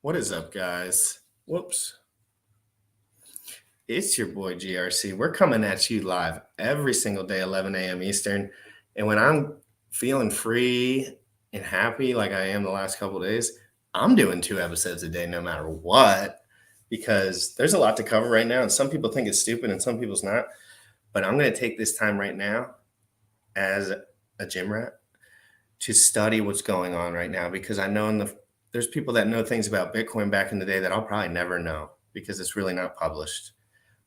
What is up, guys? Whoops. It's your boy GRC. We're coming at you live every single day, 11 a.m. Eastern. And when I'm feeling free and happy like I am the last couple of days, I'm doing 2 episodes a day no matter what, because there's a lot to cover right now. And some people think it's stupid and some people's not. But I'm going to take this time right now as a gym rat to study what's going on right now, because I know there's people that know things about Bitcoin back in the day that I'll probably never know because it's really not published.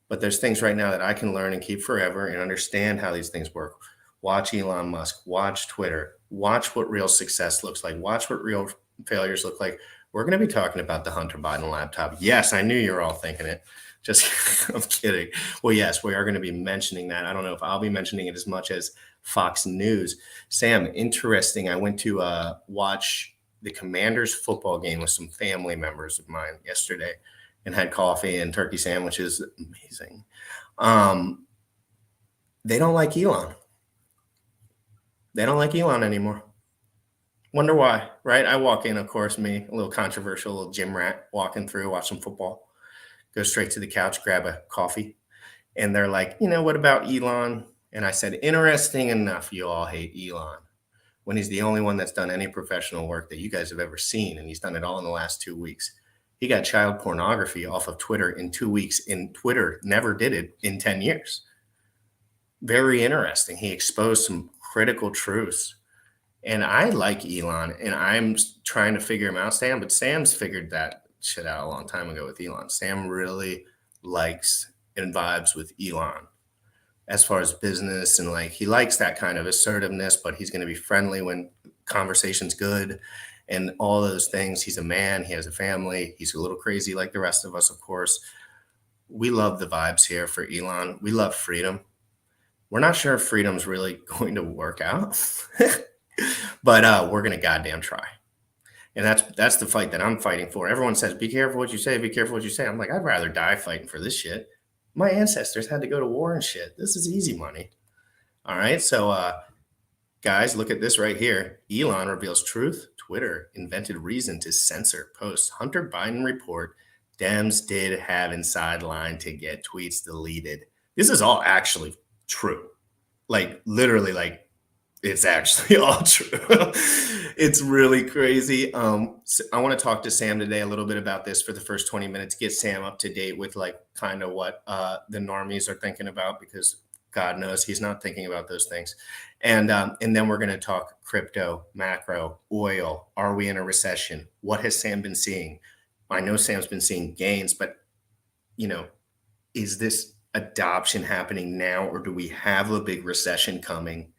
But there's things right now that I can learn and keep forever and understand how these things work. Watch Elon Musk, watch Twitter, watch what real success looks like, watch what real failures look like. We're going to be talking about the Hunter Biden laptop. Yes, I knew you were all thinking it. Just, I'm kidding. Well, yes, we are going to be mentioning that. I don't know if I'll be mentioning it as much as Fox News. Sam, interesting. I went to watch the Commanders football game with some family members of mine yesterday and had coffee and turkey sandwiches. Amazing. They don't like Elon. They don't like Elon anymore. Wonder why, right? I walk in, of course, me, a little controversial, a little gym rat, walking through, watch some football, go straight to the couch, grab a coffee. And they're like, what about Elon? And I said, interesting enough, you all hate Elon, when he's the only one that's done any professional work that you guys have ever seen. And he's done it all in the last 2 weeks. He got child pornography off of Twitter in 2 weeks, and Twitter never did it in 10 years. Very interesting. He exposed some critical truths. And I like Elon, and I'm trying to figure him out, Sam, but Sam's figured that shit out a long time ago with Elon. Sam really likes and vibes with Elon as far as business, and he likes that kind of assertiveness, but he's going to be friendly when conversation's good and all those things. He's a man. He has a family. He's a little crazy like the rest of us, of course. We love the vibes here for Elon. We love freedom. We're not sure if freedom's really going to work out, but we're going to goddamn try. And that's the fight that I'm fighting for. Everyone says, be careful what you say, be careful what you say. I'm like, I'd rather die fighting for this shit. My ancestors had to go to war and shit. This is easy money. All right. So, guys, look at this right here. Elon reveals truth. Twitter invented reason to censor posts. Hunter Biden report. Dems did have inside line to get tweets deleted. This is all actually true. Literally, it's actually all true. It's really crazy. So I want to talk to Sam today a little bit about this for the first 20 minutes, get Sam up to date with kind of what the normies are thinking about, because God knows he's not thinking about those things. And then we're going to talk crypto, macro, oil. Are we in a recession? What has Sam been seeing? I know Sam's been seeing gains, but is this adoption happening now, or do we have a big recession coming?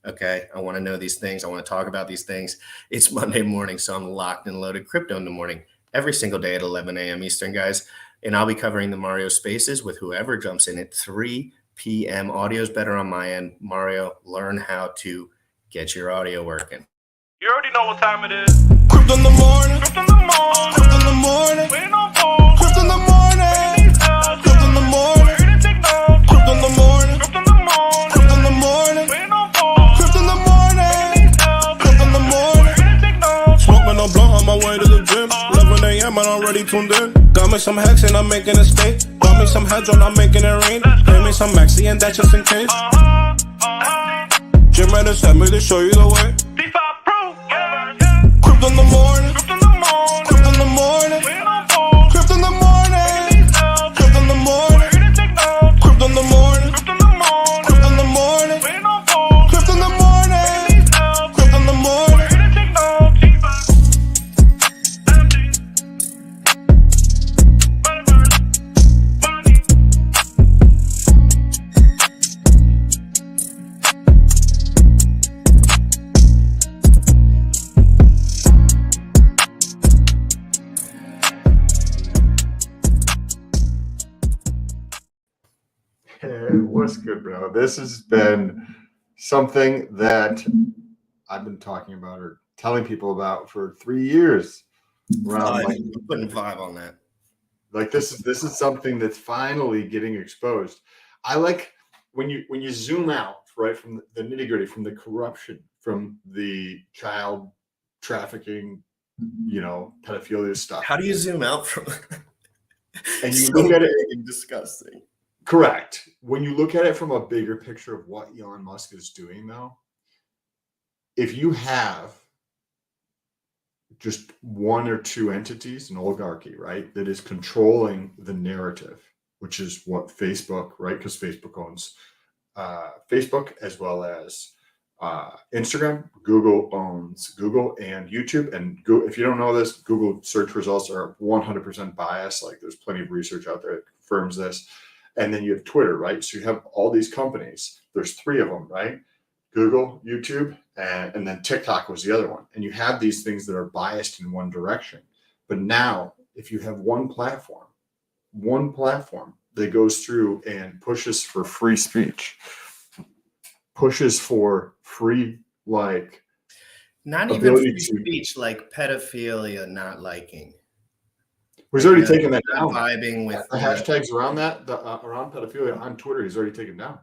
Okay, I want to know these things. I want to talk about these things. It's Monday morning, so I'm locked and loaded crypto in the morning every single day at 11 a.m. Eastern, guys. And I'll be covering the Mario Spaces with whoever jumps in at 3 p.m. Audio's better on my end. Mario, learn how to get your audio working. You already know what time it is. Crypto in the morning. Crypto in the morning. Crypto in the morning. Waiting on phone. Crypto in the morning. Crypto in the morning. Crypto in the morning. Crypto in the morning. Crypto in the morning. Waiting on phone. Crypto in the morning. Crypto in the morning. Smoking a blunt on my way to the gym. 11 a.m. and I'm already tuned in. Got me some hacks and I'm making a stake. Got me some heads on, I'm making it rain. Pay me some maxi and that's just in case. GymRatCrypto sent me to show you the way. Crypto in the morning. Crypto in the morning. Crypto in the morning. Crypto in the morning. Crypto in the morning. Crypto in the morning. Crypto in the morning. Crypto in the morning. Crypto in the morning. Crypto in the morning. What's good, bro? This has been something that I've been talking about or telling people about for 3 years. I'm putting 5 on that. This is something that's finally getting exposed. I like when you zoom out, right, from the nitty gritty, from the corruption, from the child trafficking, pedophilia stuff. How do you zoom out from And you look at it and disgusting. Correct. When you look at it from a bigger picture of what Elon Musk is doing, though, if you have just one or two entities, an oligarchy, right, that is controlling the narrative, which is what Facebook, right, because Facebook owns Facebook as well as Instagram. Google owns Google and YouTube. And if you don't know this, Google search results are 100% biased. Like there's plenty of research out there that confirms this. And then you have Twitter, right? So you have all these companies. There's three of them, right? Google, YouTube, and then TikTok was the other one. And you have these things that are biased in one direction. But now, if you have one platform that goes through and pushes for free speech, pushes for free, like, not even free speech, like pedophilia, not liking. He's already taken that down. Vibing with the hashtags around that, around pedophilia on Twitter, he's already taken down.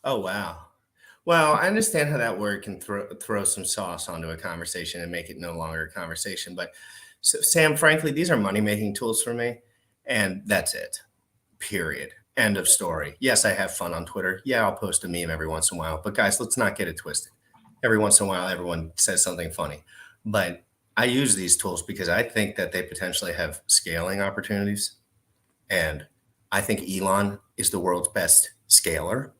Oh, wow. Well, I understand how that word can throw some sauce onto a conversation and make it no longer a conversation. But Sam, frankly, these are money-making tools for me. And that's it. Period. End of story. Yes, I have fun on Twitter. Yeah, I'll post a meme every once in a while. But guys, let's not get it twisted. Every once in a while, everyone says something funny. But I use these tools because I think that they potentially have scaling opportunities. And I think Elon is the world's best scaler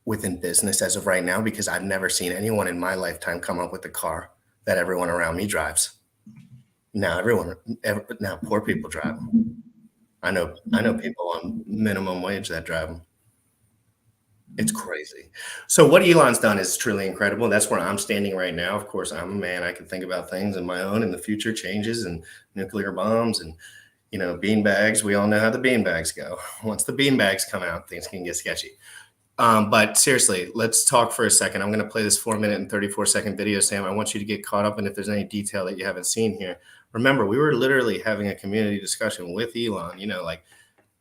within business as of right now, because I've never seen anyone in my lifetime come up with the car that everyone around me drives. Now poor people drive them. I know people on minimum wage that drive them. It's crazy. So what Elon's done is truly incredible. That's where I'm standing right now. Of course, I'm a man. I can think about things in my own, and the future changes, and nuclear bombs, and beanbags. We all know how the beanbags go. Once the beanbags come out, things can get sketchy. But seriously, let's talk for a second. I'm going to play this 4-minute and 34-second video, Sam. I want you to get caught up, and if there's any detail that you haven't seen here, remember, we were literally having a community discussion with Elon. Like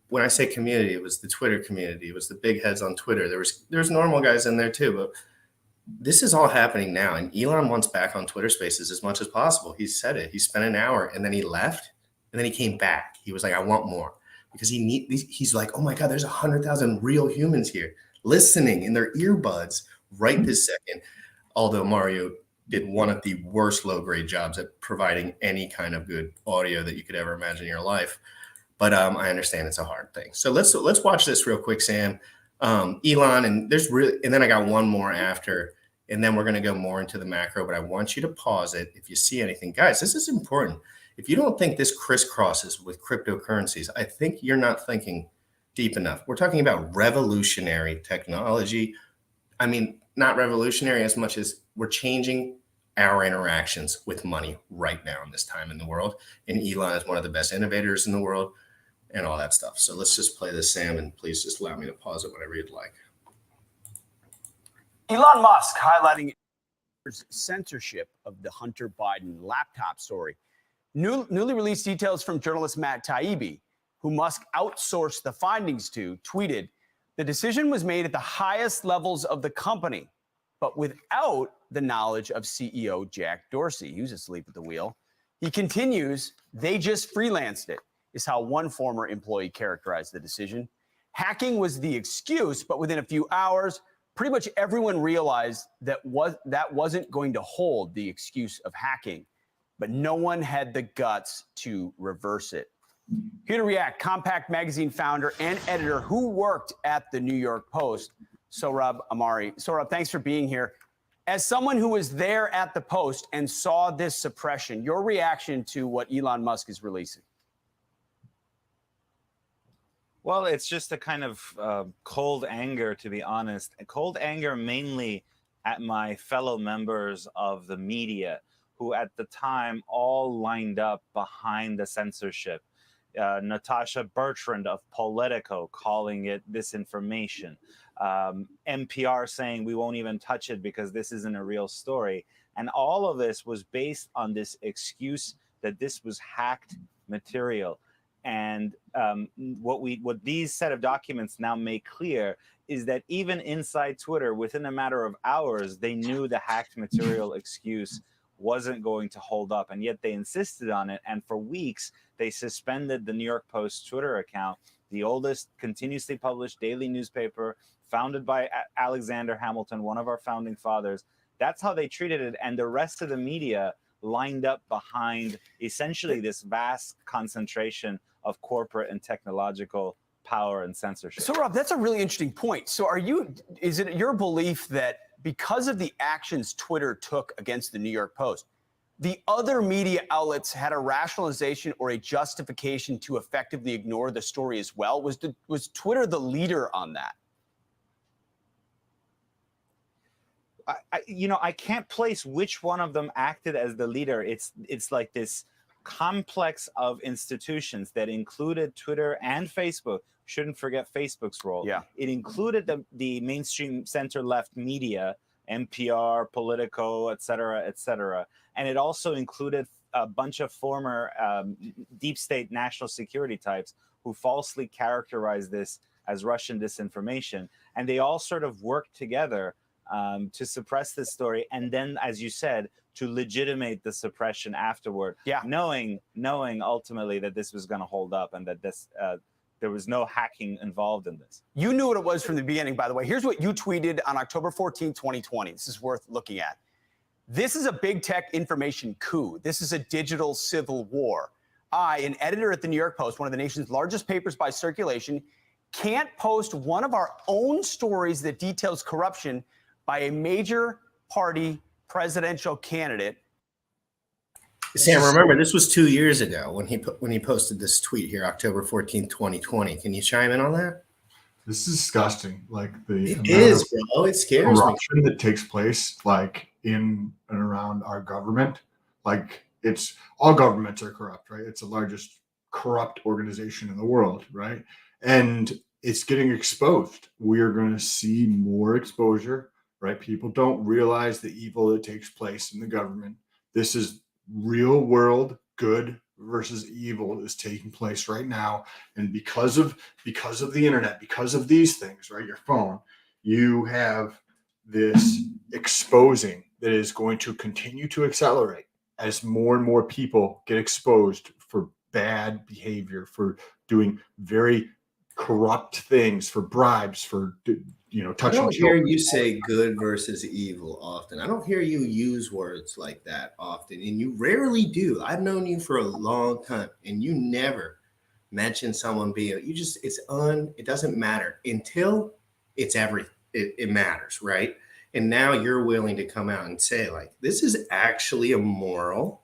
when I say community, it was the Twitter community. It was the big heads on Twitter. There's normal guys in there too, but this is all happening now. And Elon wants back on Twitter Spaces as much as possible. He said it. He spent an hour, and then he left, and then he came back. He was like, I want more, because he's like, oh my God, there's 100,000 real humans here listening in their earbuds right this second. Although Mario did one of the worst low-grade jobs at providing any kind of good audio that you could ever imagine in your life. But I understand it's a hard thing. So let's watch this real quick, Sam. Elon, and then I got one more after, and then we're going to go more into the macro, but I want you to pause it if you see anything. Guys, this is important. If you don't think this crisscrosses with cryptocurrencies, I think you're not thinking deep enough. We're talking about revolutionary technology. I mean, not revolutionary as much as we're changing our interactions with money right now in this time in the world. And Elon is one of the best innovators in the world and all that stuff. So let's just play this, Sam, and please just allow me to pause it whenever you'd like. Elon Musk highlighting censorship of the Hunter Biden laptop story. Newly released details from journalist Matt Taibbi, who Musk outsourced the findings to, tweeted, the decision was made at the highest levels of the company, but without the knowledge of CEO Jack Dorsey. He was asleep at the wheel. He continues, they just freelanced it, is how one former employee characterized the decision. Hacking was the excuse, but within a few hours, pretty much everyone realized that wasn't going to hold, the excuse of hacking, but no one had the guts to reverse it. Here to react, Compact Magazine founder and editor who worked at the New York Post, Sohrab Ahmari. Sohrab, thanks for being here. As someone who was there at the Post and saw this suppression, your reaction to what Elon Musk is releasing? Well, it's just a kind of cold anger, to be honest. Cold anger mainly at my fellow members of the media, who at the time all lined up behind the censorship. Natasha Bertrand of Politico calling it disinformation. NPR saying we won't even touch it because this isn't a real story. And all of this was based on this excuse that this was hacked material. And what these set of documents now make clear is that even inside Twitter, within a matter of hours, they knew the hacked material excuse wasn't going to hold up, and yet they insisted on it. And for weeks, they suspended the New York Post Twitter account, the oldest continuously published daily newspaper founded by Alexander Hamilton, one of our founding fathers. That's how they treated it. And the rest of the media lined up behind essentially this vast concentration of corporate and technological power and censorship. So, Rob, that's a really interesting point. So is it your belief that because of the actions Twitter took against the New York Post, the other media outlets had a rationalization or a justification to effectively ignore the story as well? Was Twitter the leader on that? I can't place which one of them acted as the leader. It's like this complex of institutions that included Twitter and Facebook. Shouldn't forget Facebook's role. Yeah. It included the mainstream center-left media, NPR, Politico, et cetera, and it also included a bunch of former deep state national security types who falsely characterized this as Russian disinformation, and they all sort of worked together to suppress this story, and then, as you said, to legitimate the suppression afterward. Yeah. Knowing ultimately that this was going to hold up and that this there was no hacking involved in this. You knew what it was from the beginning, by the way. Here's what you tweeted on October 14, 2020. This is worth looking at. This is a big tech information coup. This is a digital civil war. I, an editor at the New York Post, one of the nation's largest papers by circulation, can't post one of our own stories that details corruption by a major party presidential candidate. Sam, remember, this was 2 years ago when he posted this tweet here, October 14th, 2020. Can you chime in on that? This is disgusting. Like it is, bro. It scares me. Corruption that takes place like in and around our government. Like it's all governments are corrupt, right? It's the largest corrupt organization in the world, right? And it's getting exposed. We are going to see more exposure, right? People don't realize the evil that takes place in the government. This is real world good versus evil is taking place right now. And because of the internet, because of these things, right? Your phone, you have this exposing that is going to continue to accelerate as more and more people get exposed for bad behavior, for doing very corrupt things, for bribes, for touching. I don't hear you say good versus evil often. I don't hear you use words like that often, and you rarely do. I've known you for a long time, and you never mention someone being. It doesn't matter until it's everything. It matters, right? And now you're willing to come out and say like, this is actually immoral.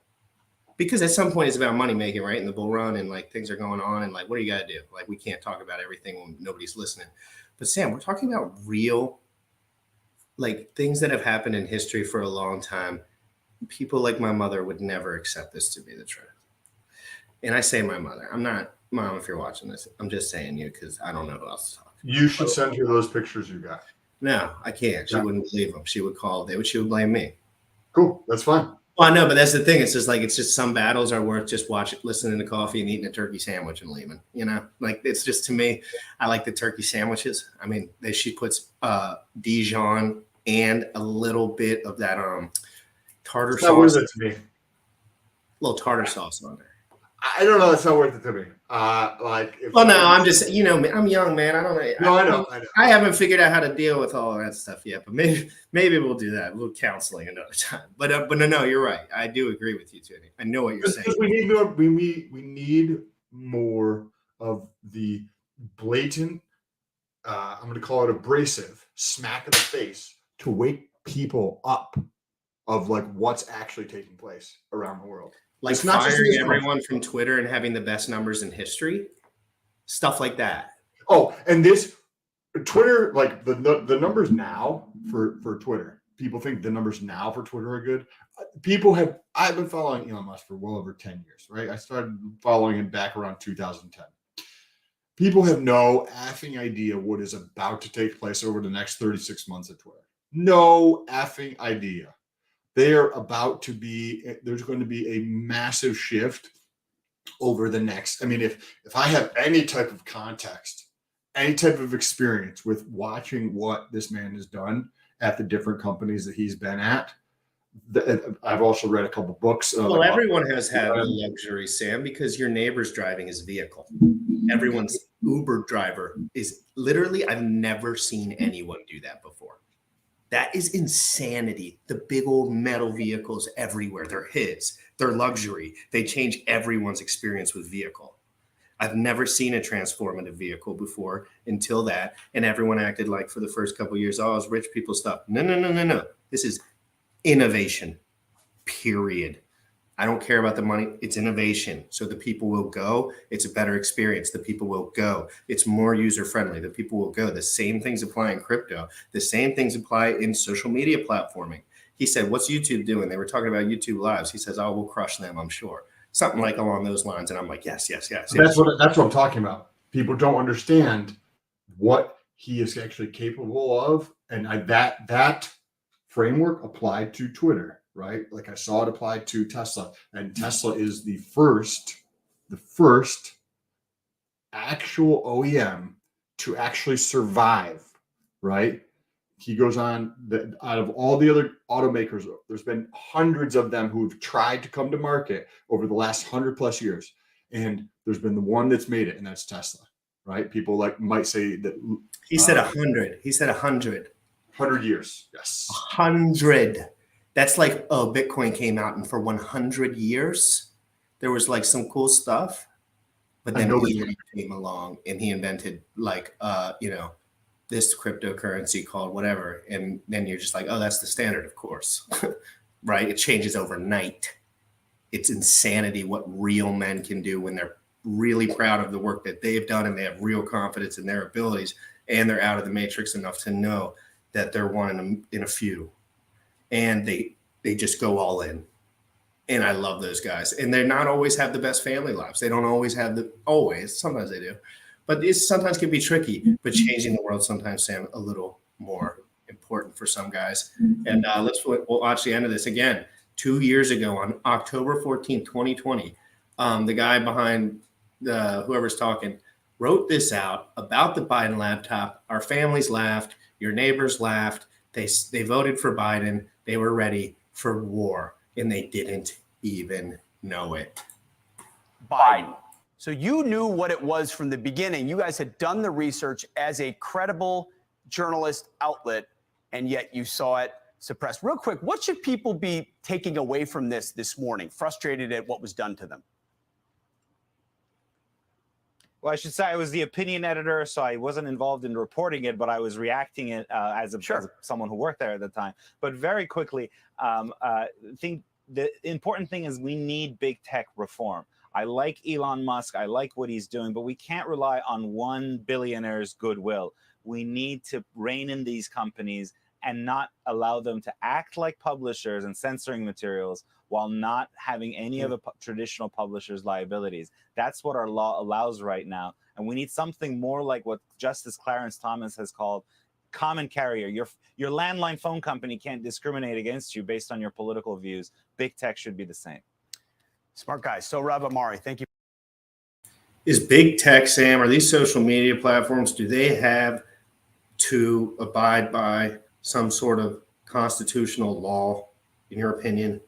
Because at some point it's about money making, right? And the bull run and like things are going on and like, what do you got to do? Like, we can't talk about everything when nobody's listening. But Sam, we're talking about real, like things that have happened in history for a long time. People like my mother would never accept this to be the truth. And I say my mother, I'm not, Mom, if you're watching this, I'm just saying you because I don't know who else to talk to. You should send her those pictures you got. No, I can't. She wouldn't believe them. She would call, she would blame me. Cool, that's fine. Well, I know, but that's the thing. It's just some battles are worth just listening to coffee and eating a turkey sandwich and leaving. Like it's just, to me, I like the turkey sandwiches. I mean, she puts Dijon and a little bit of that tartar sauce. Not worth it to me. Little tartar sauce on there. I don't know. It's not worth it to me. I'm just, I'm young, man. I don't know. No, I know. I haven't figured out how to deal with all that stuff yet, but maybe we'll do that. We'll counseling another time. But no, you're right. I do agree with you, Tony. I know what you're saying. We need more. We need more of the blatant. I'm going to call it abrasive smack in the face to wake people up of like what's actually taking place around the world. Like it's not firing everyone from Twitter and having the best numbers in history, stuff like that. Oh, and this Twitter, like the numbers now for Twitter, people think the numbers now for Twitter are good. I've been following Elon Musk for well over 10 years, right? I started following him back around 2010. People have no effing idea what is about to take place over the next 36 months at Twitter. No effing idea. There's going to be a massive shift over the next. I mean, if I have any type of context, any type of experience with watching what this man has done at the different companies that he's been at, I've also read a couple books. Well, everyone has had the luxury, Sam, because your neighbor's driving his vehicle. Everyone's Uber driver is literally, I've never seen anyone do that before. That is insanity. The big old metal vehicles everywhere. They're his. They're luxury. They change everyone's experience with vehicle. I've never seen a transformative vehicle before until that. And everyone acted like for the first couple of years, oh, it's rich people stuff. No. This is innovation, period. I don't care about the money. It's innovation. So the people will go. It's a better experience. The people will go. It's more user-friendly. The people will go. The same things apply in crypto. The same things apply in social media platforming. He said, what's YouTube doing? They were talking about YouTube Lives. He says, oh, we'll crush them, I'm sure. Something like along those lines. And I'm like, yes. That's what I'm talking about. People don't understand what he is actually capable of. And that framework applied to Twitter, right? Like I saw it applied to Tesla. And Tesla is the first actual OEM to actually survive, right? He goes on that out of all the other automakers, there's been hundreds of them who've tried to come to market over the last 100+ years. And there's been the one that's made it, and that's Tesla, right? People might say that he said 100. He said 100. 100 years. Yes. 100. That's like, oh, Bitcoin came out, and for 100 years, there was like some cool stuff. But then Elon came along and he invented this cryptocurrency called whatever. And then you're just like, oh, that's the standard, of course, right? It changes overnight. It's insanity what real men can do when they're really proud of the work that they've done and they have real confidence in their abilities and they're out of the matrix enough to know that they're one in a few. And they just go all in. And I love those guys. And they're not always have the best family lives. They don't always have sometimes they do. But it sometimes can be tricky, but changing the world sometimes, Sam, a little more important for some guys. And we'll watch the end of this again. 2 years ago on October 14th, 2020, the guy behind whoever's talking wrote this out about the Biden laptop. Our families laughed. Your neighbors laughed. They voted for Biden. They were ready for war, and they didn't even know it. Biden. So you knew what it was from the beginning. You guys had done the research as a credible journalist outlet, and yet you saw it suppressed. Real quick, what should people be taking away from this morning, frustrated at what was done to them? Well, I should say I was the opinion editor, so I wasn't involved in reporting it, but I was reacting it as someone who worked there at the time. But very quickly, I think the important thing is we need big tech reform. I like Elon Musk. I like what he's doing, but we can't rely on one billionaire's goodwill. We need to rein in these companies and not allow them to act like publishers and censoring materials while not having any of the traditional publishers' liabilities. That's what our law allows right now. And we need something more like what Justice Clarence Thomas has called common carrier. Your landline phone company can't discriminate against you based on your political views. Big tech should be the same. Smart guy. So, Rob Amari, thank you. Is big tech, Sam, or these social media platforms, do they have to abide by some sort of constitutional law, in your opinion?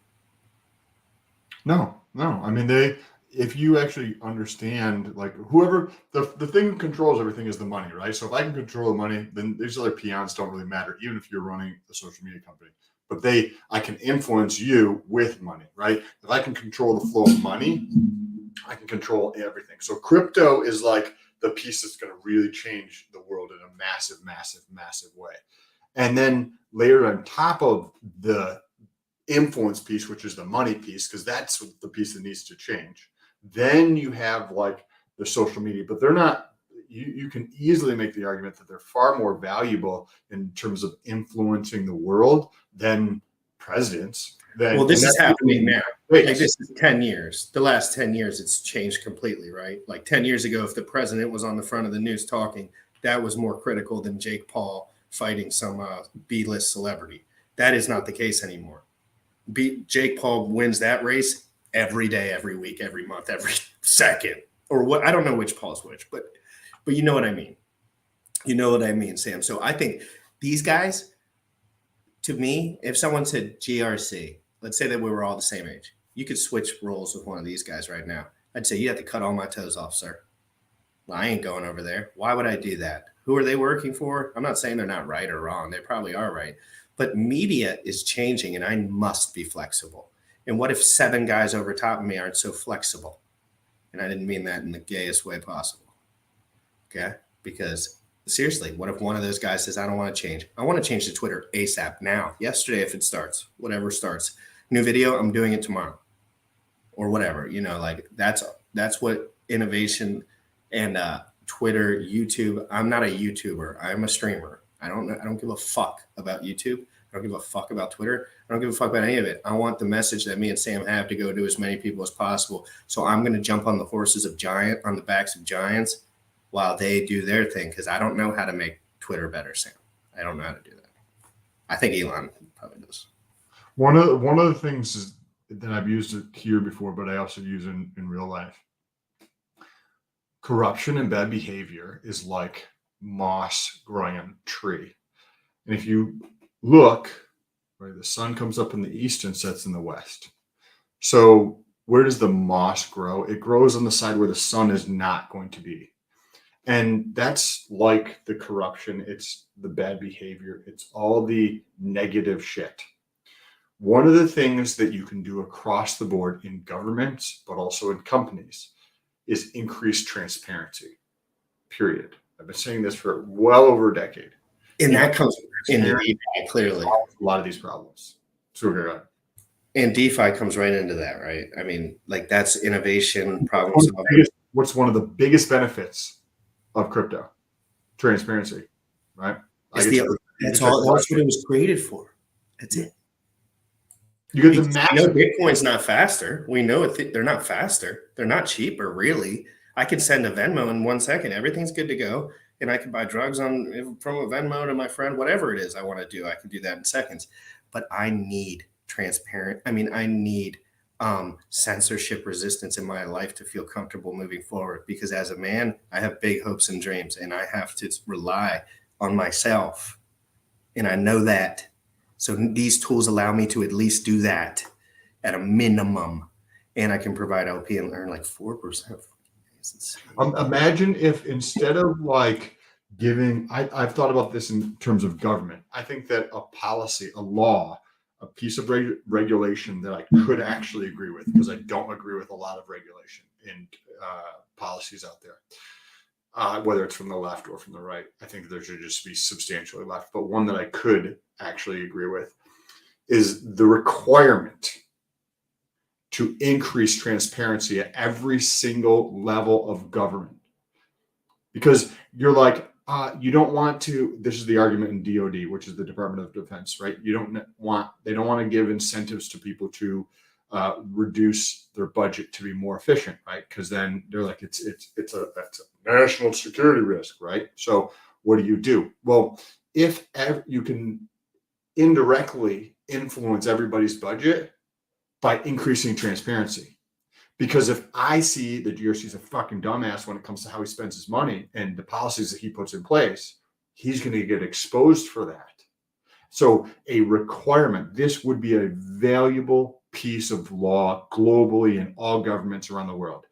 No. I mean, if you actually understand, like whoever, the thing that controls everything is the money, right? So if I can control the money, then these other peons don't really matter, even if you're running a social media company. But I can influence you with money, right? If I can control the flow of money, I can control everything. So crypto is like the piece that's going to really change the world in a massive, massive, massive way. And then layered on top of the influence piece, which is the money piece, because that's the piece that needs to change. Then you have like the social media, but they're not. You can easily make the argument that they're far more valuable in terms of influencing the world than presidents. Well, this is happening now. Like this is 10 years. The last 10 years, it's changed completely, right? Like 10 years ago, if the president was on the front of the news talking, that was more critical than Jake Paul fighting some B-list celebrity. That is not the case anymore. Jake Paul wins that race every day, every week, every month, every second, or what? I don't know which Paul's which, but you know what I mean. You know what I mean, Sam. So I think these guys, to me, if someone said GRC, let's say that we were all the same age. You could switch roles with one of these guys right now. I'd say, you have to cut all my toes off, sir. Well, I ain't going over there. Why would I do that? Who are they working for? I'm not saying they're not right or wrong. They probably are right. But media is changing, and I must be flexible. And what if 7 guys over top of me aren't so flexible? And I didn't mean that in the gayest way possible. Okay? Because seriously, what if one of those guys says, I don't want to change? I want to change to Twitter ASAP now. Yesterday, if it starts, whatever starts. New video, I'm doing it tomorrow. Or whatever. You know, like that's what innovation and Twitter, YouTube. I'm not a YouTuber. I'm a streamer. I don't give a fuck about YouTube. I don't give a fuck about Twitter. I don't give a fuck about any of it. I want the message that me and Sam have to go to as many people as possible. So I'm going to jump on the on the backs of giants while they do their thing, because I don't know how to make Twitter better, Sam. I don't know how to do that. I think Elon probably does. One of the things is that I've used it here before, but I also use it in real life. Corruption and bad behavior is like moss growing on a tree. And if you look, right, the sun comes up in the east and sets in the west. So where does the moss grow? It grows on the side where the sun is not going to be. And that's like the corruption. It's the bad behavior. It's all the negative shit. One of the things that you can do across the board in governments, but also in companies, is increase transparency, period. I've been saying this for well over a decade. And that comes in DeFi, clearly. A lot of these problems. So we're going. And DeFi comes right into that, right? I mean, like that's innovation, problem solving. What's one of the biggest benefits of crypto? Transparency, right? That's what it was created for. That's it. You get the massive. Bitcoin's not faster. We know they're not faster. They're not cheaper, really. I can send a Venmo in 1 second. Everything's good to go. And I can buy drugs from a Venmo to my friend, whatever it is I want to do. I can do that in seconds. But I need I need censorship resistance in my life to feel comfortable moving forward. Because as a man, I have big hopes and dreams, and I have to rely on myself. And I know that. So these tools allow me to at least do that at a minimum. And I can provide LP and earn like 4%. Imagine if instead of like giving, I've thought about this in terms of government. I think that a policy, a law, a piece of regulation that I could actually agree with, because I don't agree with a lot of regulation and policies out there, whether it's from the left or from the right. I think there should just be substantially left. But one that I could actually agree with is the requirement to increase transparency at every single level of government. Because you're like, you don't want to, this is the argument in DOD, which is the Department of Defense, right? They don't want to give incentives to people to reduce their budget to be more efficient, right? Because then they're like, that's a national security risk, right? So what do? Well, if you can indirectly influence everybody's budget by increasing transparency. Because if I see that GRC is a fucking dumbass when it comes to how he spends his money and the policies that he puts in place, he's going to get exposed for that. So a requirement, this would be a valuable piece of law globally in all governments around the world.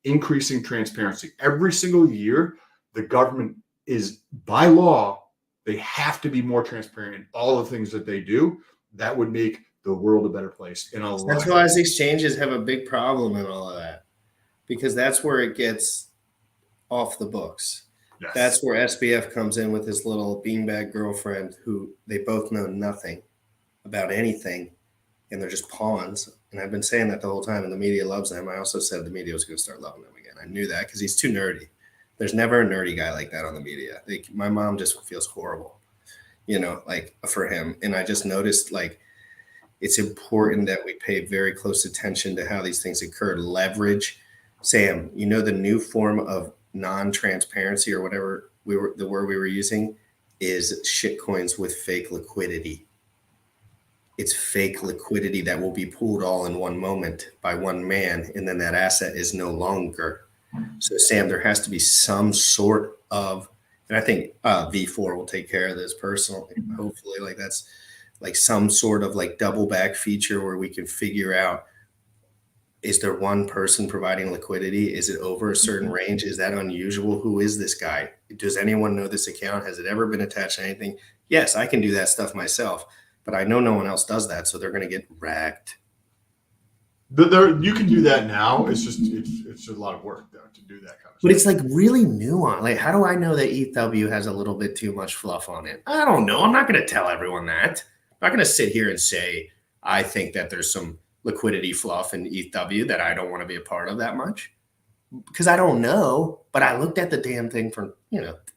Increasing transparency. Every single year, the government is, by law, they have to be more transparent in all the things that they do. That would make the world a better place. That's why these exchanges have a big problem in all of that, because that's where it gets off the books. Yes. That's where SBF comes in with his little beanbag girlfriend, who they both know nothing about anything, and they're just pawns. And I've been saying that the whole time, and the media loves them. I also said the media was going to start loving them again. I knew that because he's too nerdy. There's never a nerdy guy like that on the media. My mom just feels horrible, like for him. And I just noticed, like, it's important that we pay very close attention to how these things occur. Leverage. Sam, the new form of non-transparency, or whatever the word we were using, is shitcoins with fake liquidity. It's fake liquidity that will be pulled all in one moment by one man, and then that asset is no longer. So, Sam, there has to be some sort of, and I think V4 will take care of this personally. Hopefully, like that's like some sort of like double back feature where we can figure out, is there one person providing liquidity? Is it over a certain range? Is that unusual? Who is this guy? Does anyone know this account? Has it ever been attached to anything? Yes, I can do that stuff myself, but I know no one else does that, so they're going to get wrecked. You can do that now. It's just it's a lot of work though to do that kind of But stuff. it's like really nuanced. Like, how do I know that ETH has a little bit too much fluff on it? I don't know. I'm not going to tell everyone that. I'm not going to sit here and say I think that there's some liquidity fluff in ETH that I don't want to be a part of that much, because I don't know. But I looked at the damn thing for,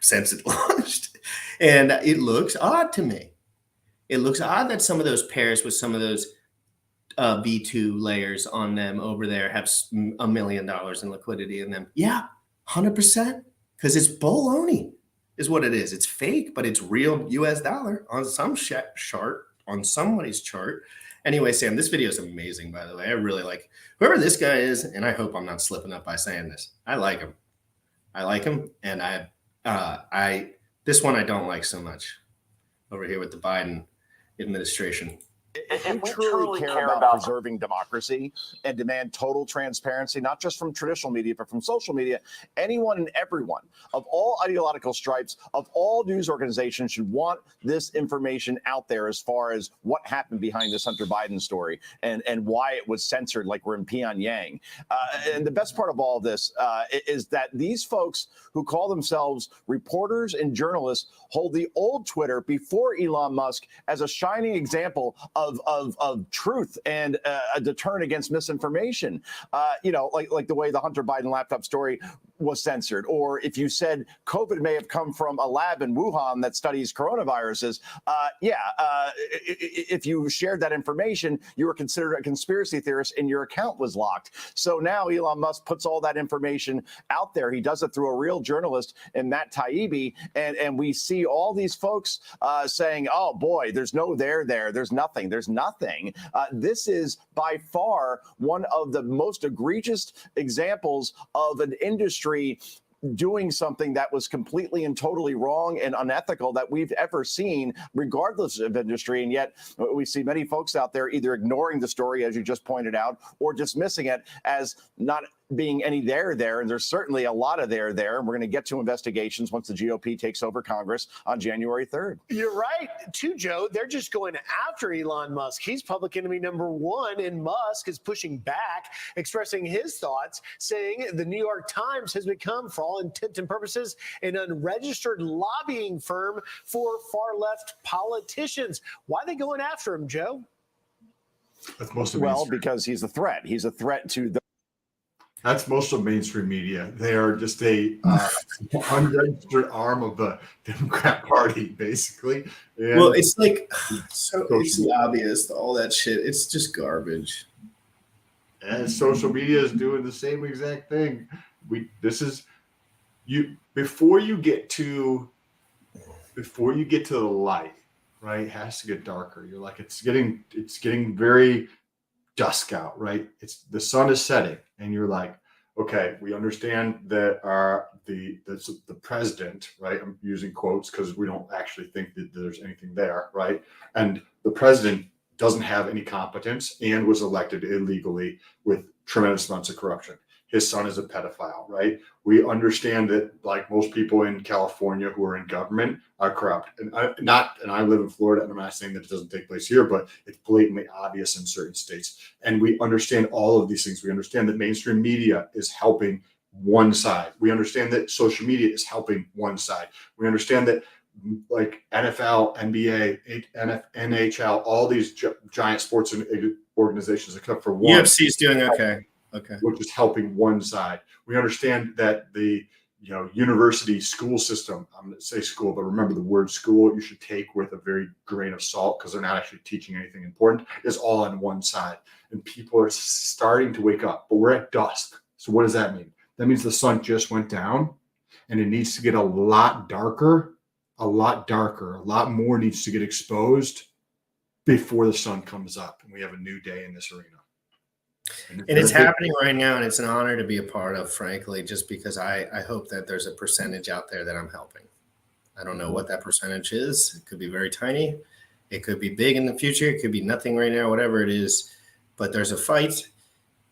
since it launched, and it looks odd to me. It looks odd that some of those pairs with some of those V2 layers on them over there have $1 million in liquidity in them. Yeah, 100%, because it's baloney is what it is. It's fake, but it's real US dollar on some chart, on somebody's chart. Anyway, Sam, this video is amazing, by the way. I really like whoever this guy is, and I hope I'm not slipping up by saying this. I like him. And this one I don't like so much over here with the Biden administration. If we truly care about preserving democracy and demand total transparency, not just from traditional media, but from social media, anyone and everyone of all ideological stripes, of all news organizations should want this information out there as far as what happened behind this Hunter Biden story and why it was censored like we're in Pyongyang. And the best part of all of this is that these folks who call themselves reporters and journalists hold the old Twitter before Elon Musk as a shining example of truth and a deterrent against misinformation. Like the way the Hunter Biden laptop story was censored, or if you said COVID may have come from a lab in Wuhan that studies coronaviruses, if you shared that information, you were considered a conspiracy theorist and your account was locked. So now Elon Musk puts all that information out there. He does it through a real journalist and Matt Taibbi, and we see all these folks saying, oh boy, there's no there. There's nothing. This is by far one of the most egregious examples of an industry doing something that was completely and totally wrong and unethical that we've ever seen, regardless of industry. And yet we see many folks out there either ignoring the story, as you just pointed out, or dismissing it as not being any there. And there's certainly a lot of there. And we're going to get to investigations once the GOP takes over Congress on January 3rd. You're right, too, Joe. They're just going after Elon Musk. He's public enemy number one, and Musk is pushing back, expressing his thoughts, saying the New York Times has become, for all intents and purposes, an unregistered lobbying firm for far-left politicians. Why are they going after him, Joe? That's most of well, because he's a threat. He's a threat to the. That's most of mainstream media. They are just a unregistered arm of the Democrat Party, basically. And well, it's like it's lobbyists, all that shit. It's just garbage. And social media is doing the same exact thing. Before you get to the light, right? It has to get darker. You're like, it's getting very dusk out, right? The sun is setting, and you're like, okay, we understand that the president, right? I'm using quotes because we don't actually think that there's anything there, right? And the president doesn't have any competence and was elected illegally with tremendous amounts of corruption. His son is a pedophile, right? We understand that, like most people in California who are in government, are corrupt. And I live in Florida, and I'm not saying that it doesn't take place here, but it's blatantly obvious in certain states. And we understand all of these things. We understand that mainstream media is helping one side. We understand that social media is helping one side. We understand that, like NFL, NBA, NHL, all these giant sports organizations, except for one. UFC is doing okay. Okay. Which is helping one side. We understand that the university school system, I'm going to say school, but remember the word school you should take with a very grain of salt because they're not actually teaching anything important, is all on one side. And people are starting to wake up, but we're at dusk. So what does that mean? That means the sun just went down and it needs to get a lot darker, a lot more needs to get exposed before the sun comes up and we have a new day in this arena. And it's happening right now, and it's an honor to be a part of, frankly, just because I hope that there's a percentage out there that I'm helping. I don't know what that percentage is. It could be very tiny. It could be big in the future. It could be nothing right now, whatever it is. But there's a fight.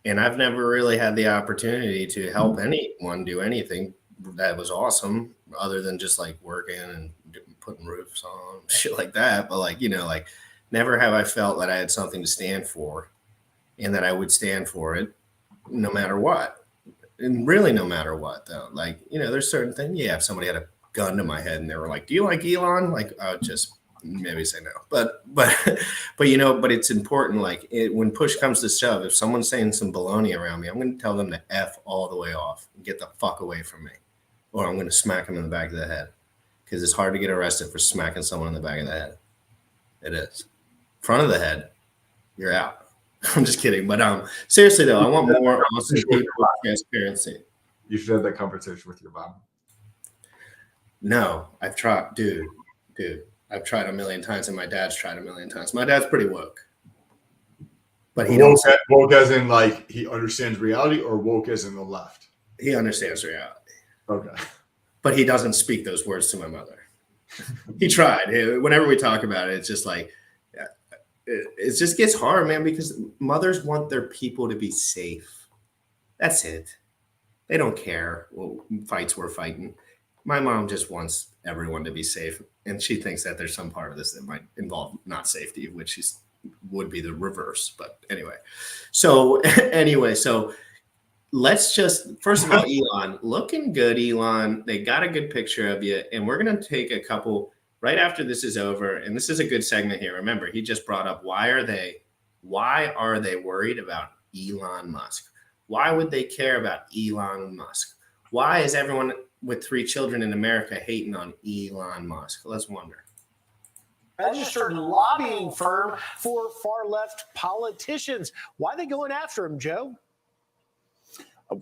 And I've never really had the opportunity to help anyone do anything that was awesome other than just like working and putting roofs on, shit like that. But like, like never have I felt that I had something to stand for and that I would stand for it no matter what. And really no matter what though. Like, there's certain things. Yeah, if somebody had a gun to my head and they were like, do you like Elon? Like, I would just maybe say no, but it's important. Like when push comes to shove, if someone's saying some baloney around me, I'm going to tell them to F all the way off and get the fuck away from me, or I'm going to smack them in the back of the head, because it's hard to get arrested for smacking someone in the back of the head. It is. Front of the head, you're out. I'm just kidding, but seriously though, I want more awesome people with transparency. You should have that conversation with your mom. No, I've tried, dude. I've tried a million times, and my dad's tried a million times. My dad's pretty woke, but he don't woke as in like he understands reality, or woke as in the left. He understands reality. Okay, but he doesn't speak those words to my mother. He tried. Whenever we talk about it, it's just like it just gets hard, man, because mothers want their people to be safe. That's it. They don't care what fights we're fighting. My mom just wants everyone to be safe, and she thinks that there's some part of this that might involve not safety, which would be the reverse. But anyway, so let's just, first of all, Elon, looking good, Elon. They got a good picture of you, and we're going to take a couple right after this is over, and this is a good segment here. Remember, he just brought up why are they worried about Elon Musk? Why would they care about Elon Musk? Why is everyone with 3 children in America hating on Elon Musk? Let's wonder. Registered lobbying firm for far left politicians. Why are they going after him, Joe?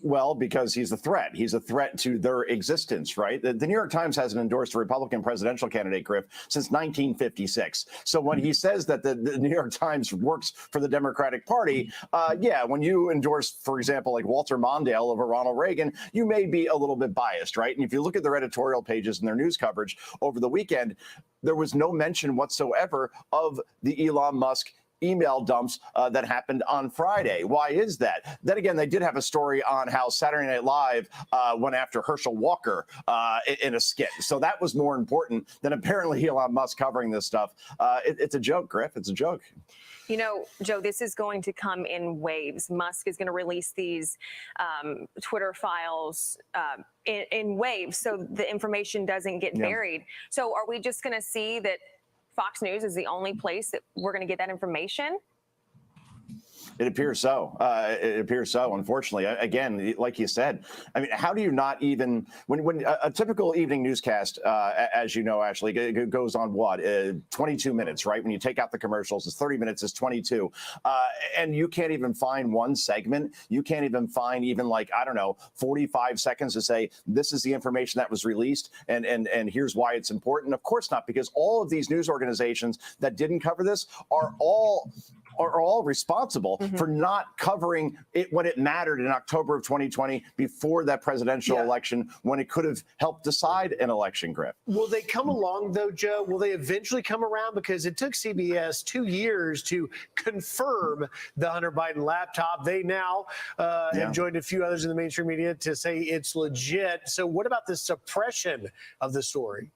Well, because he's a threat. He's a threat to their existence, right? The New York Times hasn't endorsed a Republican presidential candidate, Griff, since 1956. So when he says that the New York Times works for the Democratic Party, when you endorse, for example, like Walter Mondale over Ronald Reagan, you may be a little bit biased, right? And if you look at their editorial pages and their news coverage over the weekend, there was no mention whatsoever of the Elon Musk email dumps that happened on Friday. Why is that? Then again, they did have a story on how Saturday Night Live went after Herschel Walker in a skit. So that was more important than apparently Elon Musk covering this stuff. It's a joke, Griff. It's a joke. Joe, this is going to come in waves. Musk is going to release these Twitter files in waves so the information doesn't get buried. So are we just going to see that Fox News is the only place that we're going to get that information? It appears so. Unfortunately, again, like you said, I mean, how do you not even when a typical evening newscast, as you know, Ashley, goes on 22 minutes, right? When you take out the commercials, it's 30 minutes, it's 22, and you can't even find one segment. You can't even find 45 seconds to say this is the information that was released, and here's why it's important. Of course not, because all of these news organizations that didn't cover this are all responsible for not covering it when it mattered in October of 2020 before that presidential election, when it could have helped decide an election, Griff. Will they come along, though, Joe? Will they eventually come around? Because it took CBS 2 years to confirm the Hunter Biden laptop. They now have joined a few others in the mainstream media to say it's legit. So what about the suppression of the story?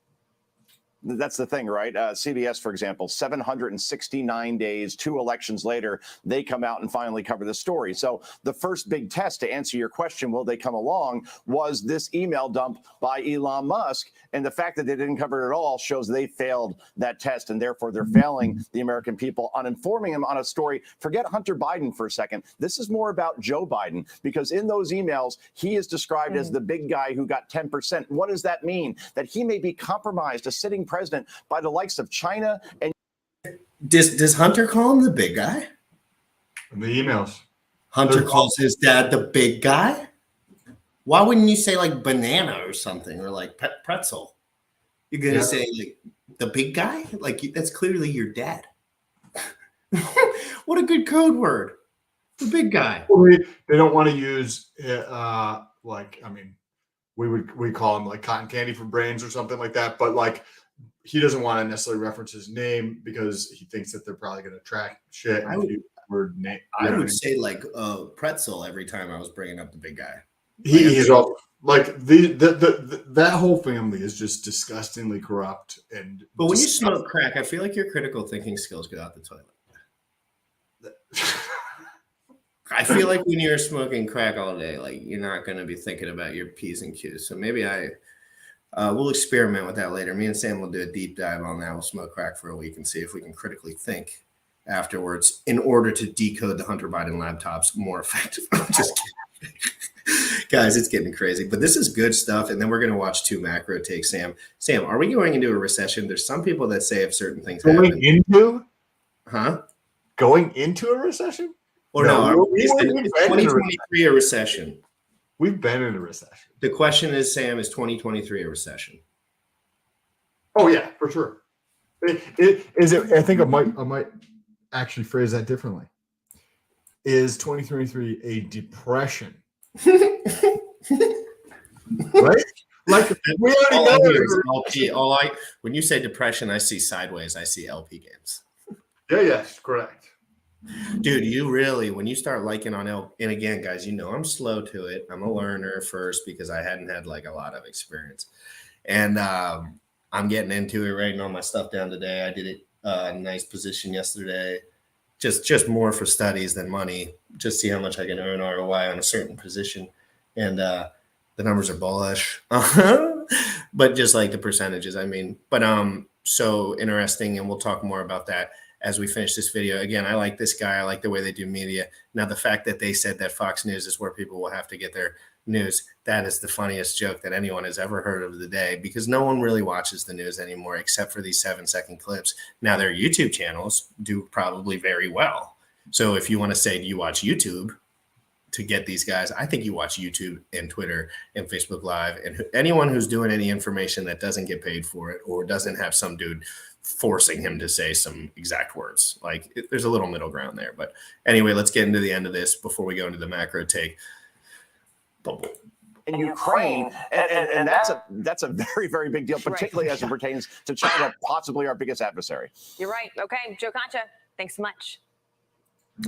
That's the thing, right? CBS, for example, 769 days, 2 elections later, they come out and finally cover the story. So the first big test to answer your question, will they come along, was this email dump by Elon Musk. And the fact that they didn't cover it at all shows they failed that test, and therefore they're failing the American people on informing them on a story. Forget Hunter Biden for a second. This is more about Joe Biden, because in those emails, he is described as the big guy who got 10%. What does that mean? That he may be compromised, a sitting president, by the likes of China. And does Hunter call him the big guy? In the emails, Hunter calls his dad the big guy. Why wouldn't you say like banana or something, or like pretzel? You're gonna say like the big guy? Like that's clearly your dad. What a good code word, the big guy. They don't want to use we call him like cotton candy for brains or something like that, but like he doesn't want to necessarily reference his name because he thinks that they're probably going to track shit. I would, I would say like pretzel every time I was bringing up the big guy. He's all like that whole family is just disgustingly corrupt. And but when you smoke crack, I feel like your critical thinking skills go out the toilet. I feel like when you're smoking crack all day, like you're not going to be thinking about your P's and Q's. So maybe we'll experiment with that later. Me and Sam will do a deep dive on that. We'll smoke crack for a week and see if we can critically think afterwards in order to decode the Hunter Biden laptops more effectively. Just kidding. Guys, it's getting crazy, but this is good stuff. And then we're going to watch 2 macro takes. Sam, are we going into a recession? There's some people that say if certain things happen. Going into a recession? Or no, is 2023 a recession? We've been in a recession. The question is, Sam, is 2023 a recession? Oh yeah, for sure. Is it? I think I might actually phrase that differently. Is 2023 a depression? Right? Like we already know. LP. When you say depression, I see sideways. I see LP games. Yeah, correct. Dude, you really, when you start liking on and again, guys, you know I'm slow to it. I'm a learner first because I hadn't had like a lot of experience. And I'm getting into it, writing all my stuff down today. I did it a nice position yesterday. Just more for studies than money. Just see how much I can earn ROI on a certain position. And the numbers are bullish. But just like the percentages, I mean. But so interesting, and we'll talk more about that as we finish this video. Again, I like this guy. I like the way they do media. Now, the fact that they said that Fox News is where people will have to get their news, that is the funniest joke that anyone has ever heard of the day, because no one really watches the news anymore except for these 7-second clips. Now, their YouTube channels do probably very well. So if you want to say, do you watch YouTube to get these guys? I think you watch YouTube and Twitter and Facebook Live, and anyone who's doing any information that doesn't get paid for it or doesn't have some dude forcing him to say some exact words. Like there's a little middle ground there. But anyway, let's get into the end of this before we go into the macro take. In Ukraine, and that's a very, very big deal, particularly as it pertains to China, possibly our biggest adversary. You're right. Okay, Joe Concha, thanks so much.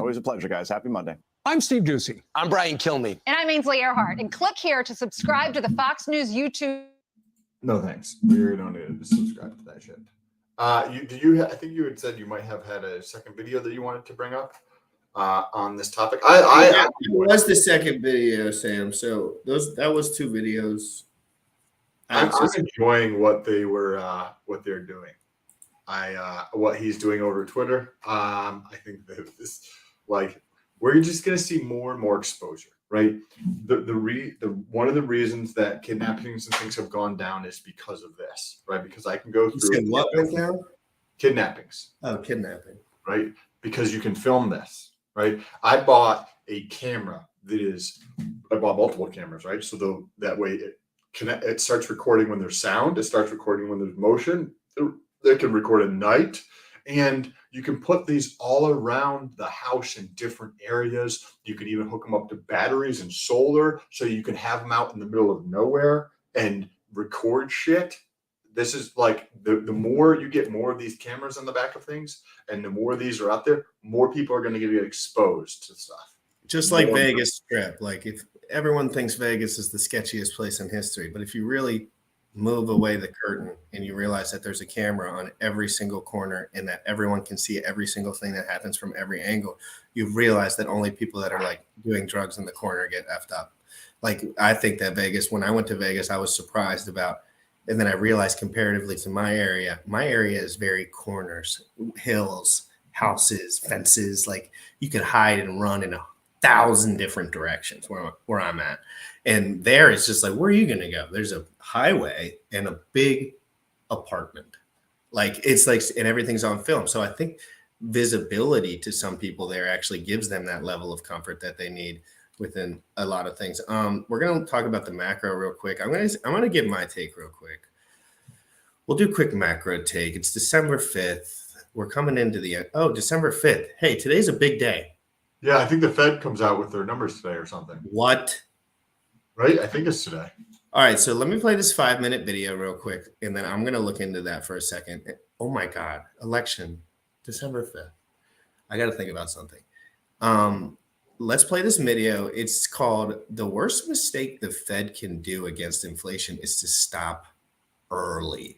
Always a pleasure, guys. Happy Monday. I'm Steve Ducey. I'm Brian Kilmeade. And I'm Ainsley Earhart. And click here to subscribe to the Fox News YouTube. No, thanks. We don't need to subscribe to that shit. I think you had said you might have had a second video that you wanted to bring up on this topic. It was the second video, Sam. So that was 2 videos. I'm enjoying what they're doing. What he's doing over Twitter. I think that this, like, we're just going to see more and more exposure, right? One of the reasons that kidnappings and things have gone down is because of this, right? Because I can go through what right now? Kidnappings. Oh, kidnapping. Right? Because you can film this, right? I bought a camera I bought multiple cameras, right? So that way it starts recording when there's sound, it starts recording when there's motion. It can record at night. And you can put these all around the house in different areas. You can even hook them up to batteries and solar, so you can have them out in the middle of nowhere and record shit. This is like the more you get more of these cameras on the back of things, and the more of these are out there, more people are going to get exposed to stuff. Just like Vegas Strip. Like if everyone thinks Vegas is the sketchiest place in history, but if you really move away the curtain and you realize that there's a camera on every single corner and that everyone can see every single thing that happens from every angle, you realize that only people that are like doing drugs in the corner get effed up. Like I think that when I went to Vegas, I was surprised about, and then I realized comparatively to my area is very corners, hills, houses, fences. Like you could hide and run in 1,000 different directions where I'm at. And there it's just like, where are you going to go? There's a highway and a big apartment. Like it's like, and everything's on film. So I think visibility to some people there actually gives them that level of comfort that they need within a lot of things. We're going to talk about the macro real quick. I'm going to give my take real quick. We'll do a quick macro take. It's December 5th. We're coming into December 5th. Hey, today's a big day. Yeah, I think the Fed comes out with their numbers today or something. What? Right? I think it's today. All right, so let me play this 5-minute video real quick, and then I'm going to look into that for a second. Oh my God, election, December 5th. I got to think about something. Let's play this video. It's called "The Worst Mistake the Fed Can Do Against Inflation is to Stop Early."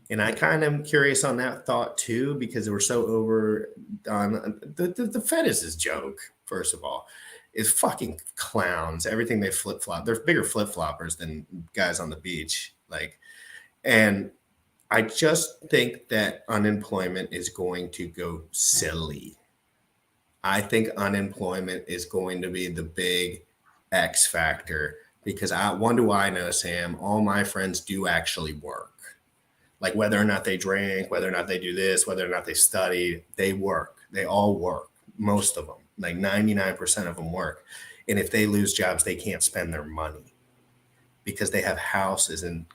And I kind of am curious on that thought too, because we're so over on the Fed is this joke, first of all. Is fucking clowns. Everything they flip flop. They're bigger flip floppers than guys on the beach. And I just think that unemployment is going to go silly. I think unemployment is going to be the big X factor because what do I know, Sam? All my friends do actually work. Like whether or not they drink, whether or not they do this, whether or not they study, they work. They all work. Most of them. Like 99% of them work. And if they lose jobs, they can't spend their money because they have houses and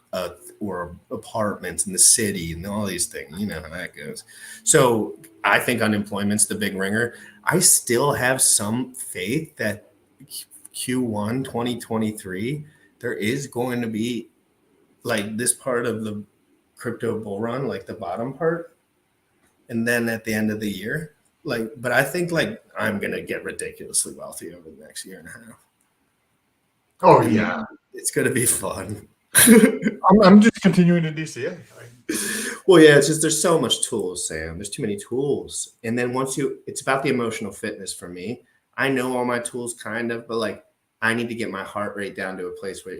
or apartments in the city and all these things. You know how that goes. So I think unemployment's the big ringer. I still have some faith that Q1 2023, there is going to be like this part of the crypto bull run, like the bottom part. And then at the end of the year, but I think I'm going to get ridiculously wealthy over the next year and a half. Oh, yeah. It's going to be fun. I'm just continuing to DCA. Well, yeah, it's just there's so much tools, Sam. There's too many tools. And then it's about the emotional fitness for me. I know all my tools kind of, but I need to get my heart rate down to a place where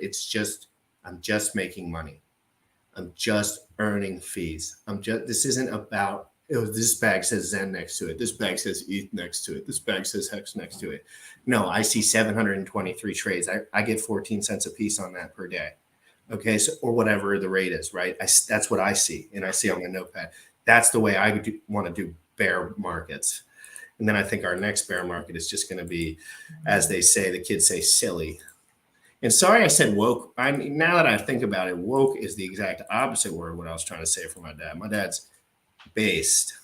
I'm just making money. I'm just earning fees. This isn't about, this bag says Zen next to it. This bag says ETH next to it. This bag says Hex next to it. No, I see 723 trades. I get 14 cents a piece on that per day. Okay, so or whatever the rate is, right? That's what I see, and I see on my notepad. That's the way I want to do bear markets. And then I think our next bear market is just going to be, as they say, the kids say, silly. And sorry I said woke. Now that I think about it, woke is the exact opposite word what I was trying to say for my dad. My dad's based.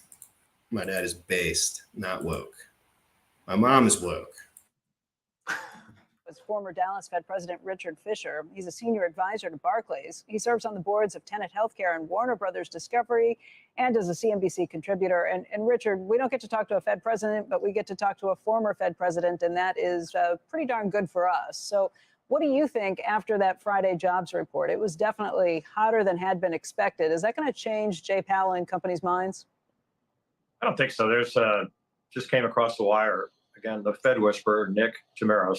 My dad is based, not woke. My mom is woke. Was former Dallas Fed President Richard Fisher. He's a senior advisor to Barclays. He serves on the boards of Tenet Healthcare and Warner Brothers Discovery and as a CNBC contributor. And Richard, we don't get to talk to a Fed president, but we get to talk to a former Fed president, and that is pretty darn good for us. So what do you think after that Friday jobs report? It was definitely hotter than had been expected. Is that going to change Jay Powell and companies' minds? I don't think so. There's just came across the wire. Again, the Fed whisperer, Nick Chimeros,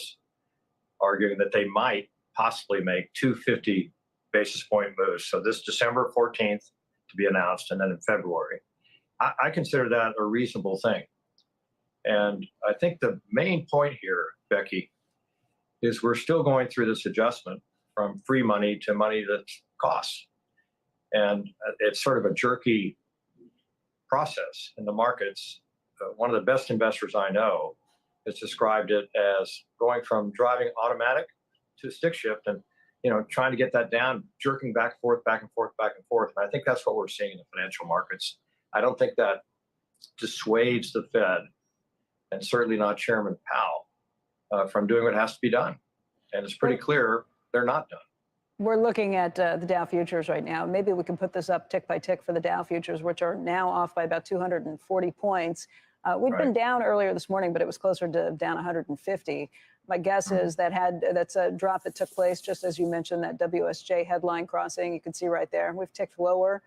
arguing that they might possibly make 250 basis point moves. So this December 14th to be announced, and then in February. I consider that a reasonable thing. And I think the main point here, Becky, is we're still going through this adjustment from free money to money that costs. And it's sort of a jerky process in the markets. One of the best investors I know has described it as going from driving automatic to stick shift and, trying to get that down, jerking back and forth, back and forth, back and forth. And I think that's what we're seeing in the financial markets. I don't think that dissuades the Fed, and certainly not Chairman Powell, from doing what has to be done. And it's pretty clear they're not done. We're looking at the Dow futures right now. Maybe we can put this up tick by tick for the Dow futures, which are now off by about 240 points. We'd been down earlier this morning, but it was closer to down 150. My guess is that's a drop that took place, just as you mentioned, that WSJ headline crossing. You can see right there. We've ticked lower,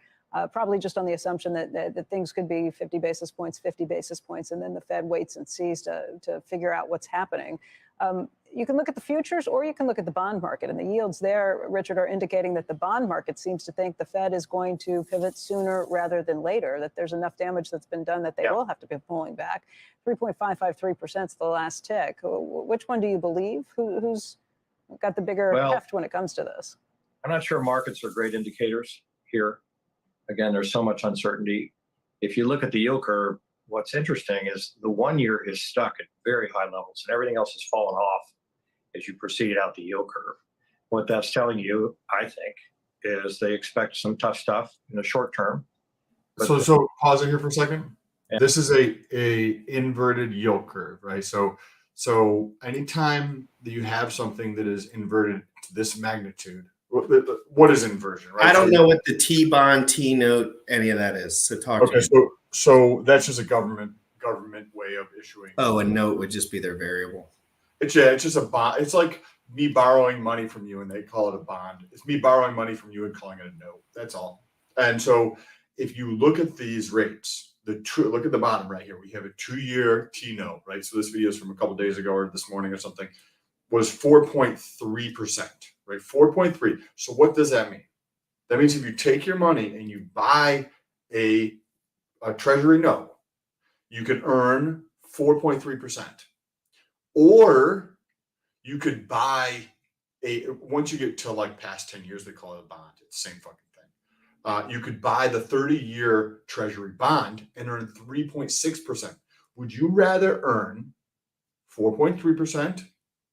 probably just on the assumption that things could be 50 basis points, and then the Fed waits and sees to figure out what's happening. You can look at the futures or you can look at the bond market, and the yields there, Richard, are indicating that the bond market seems to think the Fed is going to pivot sooner rather than later, that there's enough damage that's been done that they will have to be pulling back. 3.553% is the last tick. Which one do you believe? Who's got the bigger heft when it comes to this? I'm not sure markets are great indicators here. Again, there's so much uncertainty. If you look at the yield curve, what's interesting is the 1 year is stuck at very high levels and everything else has fallen off as you proceed out the yield curve. What that's telling you, I think, is they expect some tough stuff in the short term. So pause it here for a second. Yeah. This is a inverted yield curve, right? So anytime that you have something that is inverted to this magnitude, What is inversion? Right. I don't know what the T-bond, T-note, any of that is. So talk to me. So that's just a government way of issuing. Oh, a note would just be their variable. It's just a bond. It's like me borrowing money from you, and they call it a bond. It's me borrowing money from you and calling it a note. That's all. And so if you look at these rates, look at the bottom right here. We have a 2-year T-note, right? So this video is from a couple days ago or this morning or something. Was 4.3%, right? 4.3. So what does that mean? That means if you take your money and you buy a treasury note, you could earn 4.3%. Or you could buy once you get to like past 10 years, they call it a bond. It's the same fucking thing. You could buy the 30-year treasury bond and earn 3.6%. Would you rather earn 4.3%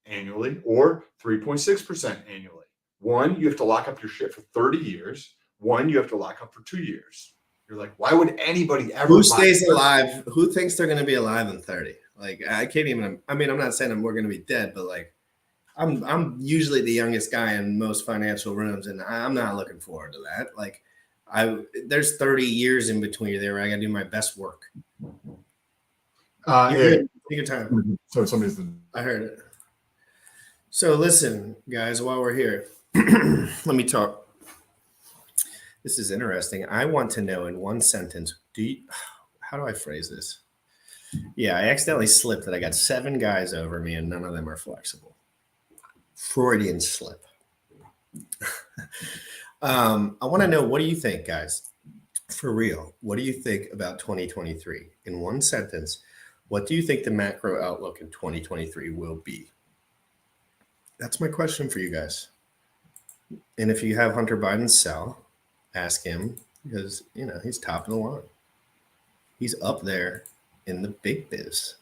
annually or 3.6% annually? One, you have to lock up your shit for 30 years. One, you have to lock up for 2 years. You're like, why would anybody ever? Who stays alive? Who thinks they're going to be alive in 30? Like, I can't even. I mean, I'm not saying we're going to be dead, but like, I'm usually the youngest guy in most financial rooms, and I'm not looking forward to that. Like, there's 30 years in between there where I got to do my best work. Take your time. So somebody's. I heard it. So listen, guys, while we're here, let me talk. This is interesting. I want to know in one sentence, how do I phrase this? Yeah, I accidentally slipped that I got 7 guys over me and none of them are flexible. Freudian slip. I want to know, what do you think, guys? For real, what do you think about 2023? In one sentence, what do you think the macro outlook in 2023 will be? That's my question for you guys. And if you have Hunter Biden's cell, ask him, because, you know, he's top of the line. He's up there in the big biz.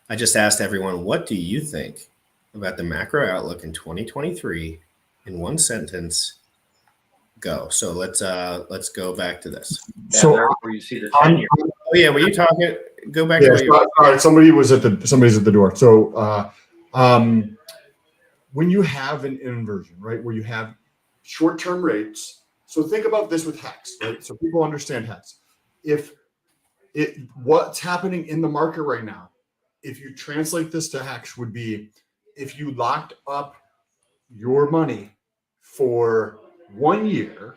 I just asked everyone, what do you think about the macro outlook in 2023? In one sentence, go. So let's go back to this. So where you see the 10-year. Oh yeah, were you talking? Go back Yeah, to what you were. all right, somebody's at the door. So when you have an inversion, right, where you have short-term rates. So think about this with HEX, right? So people understand HEX. What's happening in the market right now, if you translate this to HEX, would be if you locked up your money for 1 year,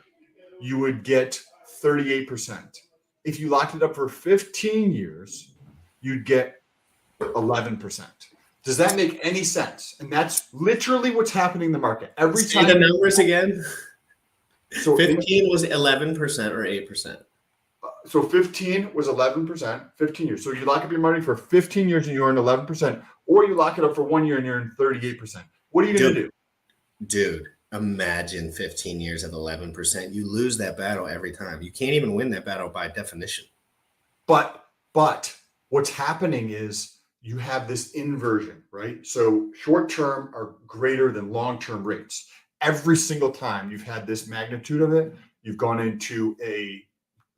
you would get 38%. If you locked it up for 15 years, you'd get 11%. Does that make any sense? And that's literally what's happening in the market. Every Say time the numbers again. So 15 was 11% or 8%. So 15 was 11%, 15 years. So you lock up your money for 15 years and you earn 11%, or you lock it up for 1 year and you earn 38%. What are you going to do? Dude, imagine 15 years of 11%. You lose that battle every time. You can't even win that battle by definition. But what's happening is you have this inversion, right? So short-term are greater than long-term rates. Every single time you've had this magnitude of it, you've gone into a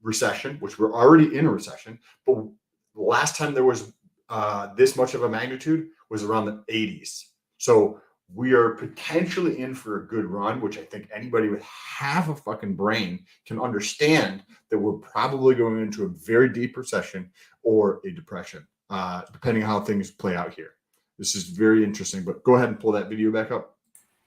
recession, which we're already in a recession. But the last time there was this much of a magnitude was around the 80s. So we are potentially in for a good run, which I think anybody with half a fucking brain can understand that we're probably going into a very deep recession or a depression, depending on how things play out here. This is very interesting, but go ahead and pull that video back up.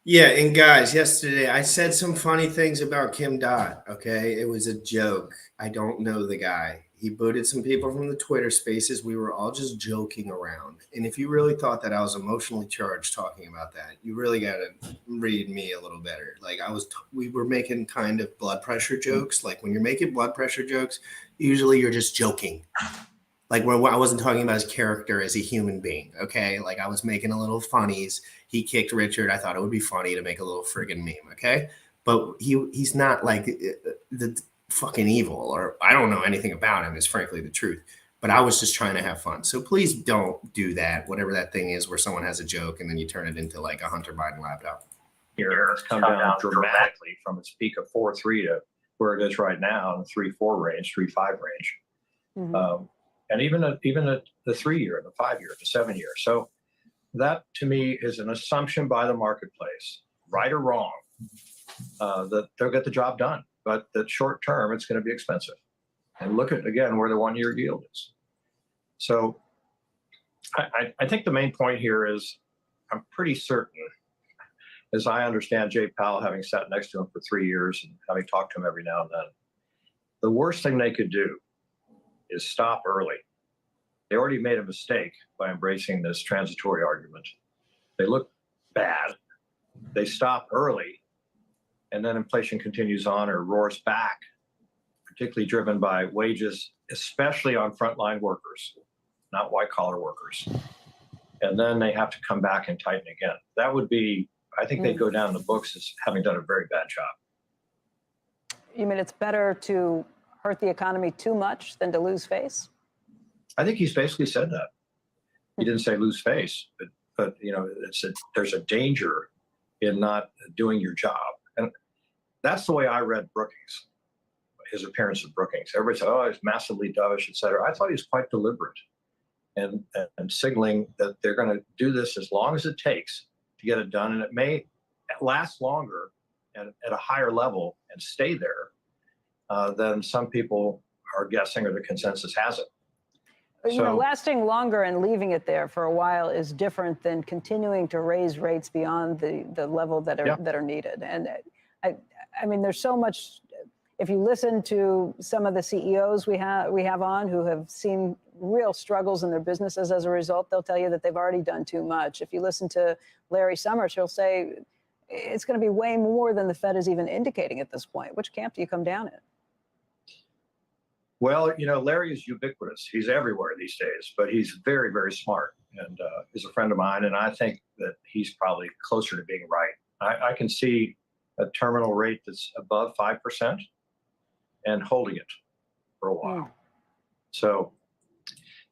Yeah, and guys, yesterday I said some funny things about Kim Dot, okay? It was a joke. I don't know the guy. He booted some people from the Twitter spaces. We were all just joking around. And if you really thought that I was emotionally charged talking about that, you really got to read me a little better. Like we were making kind of blood pressure jokes. Like when you're making blood pressure jokes, usually you're just joking. Like I wasn't talking about his character as a human being, okay? Like I was making a little funnies. He kicked Richard. I thought it would be funny to make a little friggin' meme, okay? But he's not like the fucking evil, or I don't know anything about him is frankly the truth. But I was just trying to have fun. So please don't do that, whatever that thing is where someone has a joke and then you turn it into like a Hunter Biden laptop. Here it's come down dramatically from its peak of 4.3 to where it is right now in the 3.4 range, 3.5 range. Mm-hmm. And even the 3 year, the 5 year, the 7 year. So that to me is an assumption by the marketplace, right or wrong. that they'll get the job done. But that short term, it's going to be expensive. And look at, again, where the 1-year yield is. So I think the main point here is I'm pretty certain, as I understand Jay Powell, having sat next to him for 3 years and having talked to him every now and then, the worst thing they could do is stop early. They already made a mistake by embracing this transitory argument. They look bad. They stop early, and then inflation continues on or roars back, particularly driven by wages, especially on frontline workers, not white-collar workers. And then they have to come back and tighten again. That would be, I think they'd go down in the books as having done a very bad job. You mean it's better to hurt the economy too much than to lose face? I think he's basically said that. He didn't say lose face, but you know, there's a danger in not doing your job. And that's the way I read Brookings, his appearance at Brookings. Everybody said, oh, he's massively dovish, et cetera. I thought he was quite deliberate and signaling that they're going to do this as long as it takes to get it done. And it may last longer and at a higher level and stay there than some people are guessing or the consensus has it. You know, lasting longer and leaving it there for a while is different than continuing to raise rates beyond the level that are needed. And I mean, there's so much. If you listen to some of the CEOs we have on who have seen real struggles in their businesses as a result, they'll tell you that they've already done too much. If you listen to Larry Summers, he'll say it's going to be way more than the Fed is even indicating at this point. Which camp do you come down in? Well, you know, Larry is ubiquitous. He's everywhere these days, but he's very, very smart and is a friend of mine. And I think that he's probably closer to being right. I can see a terminal rate that's above 5% and holding it for a while. So,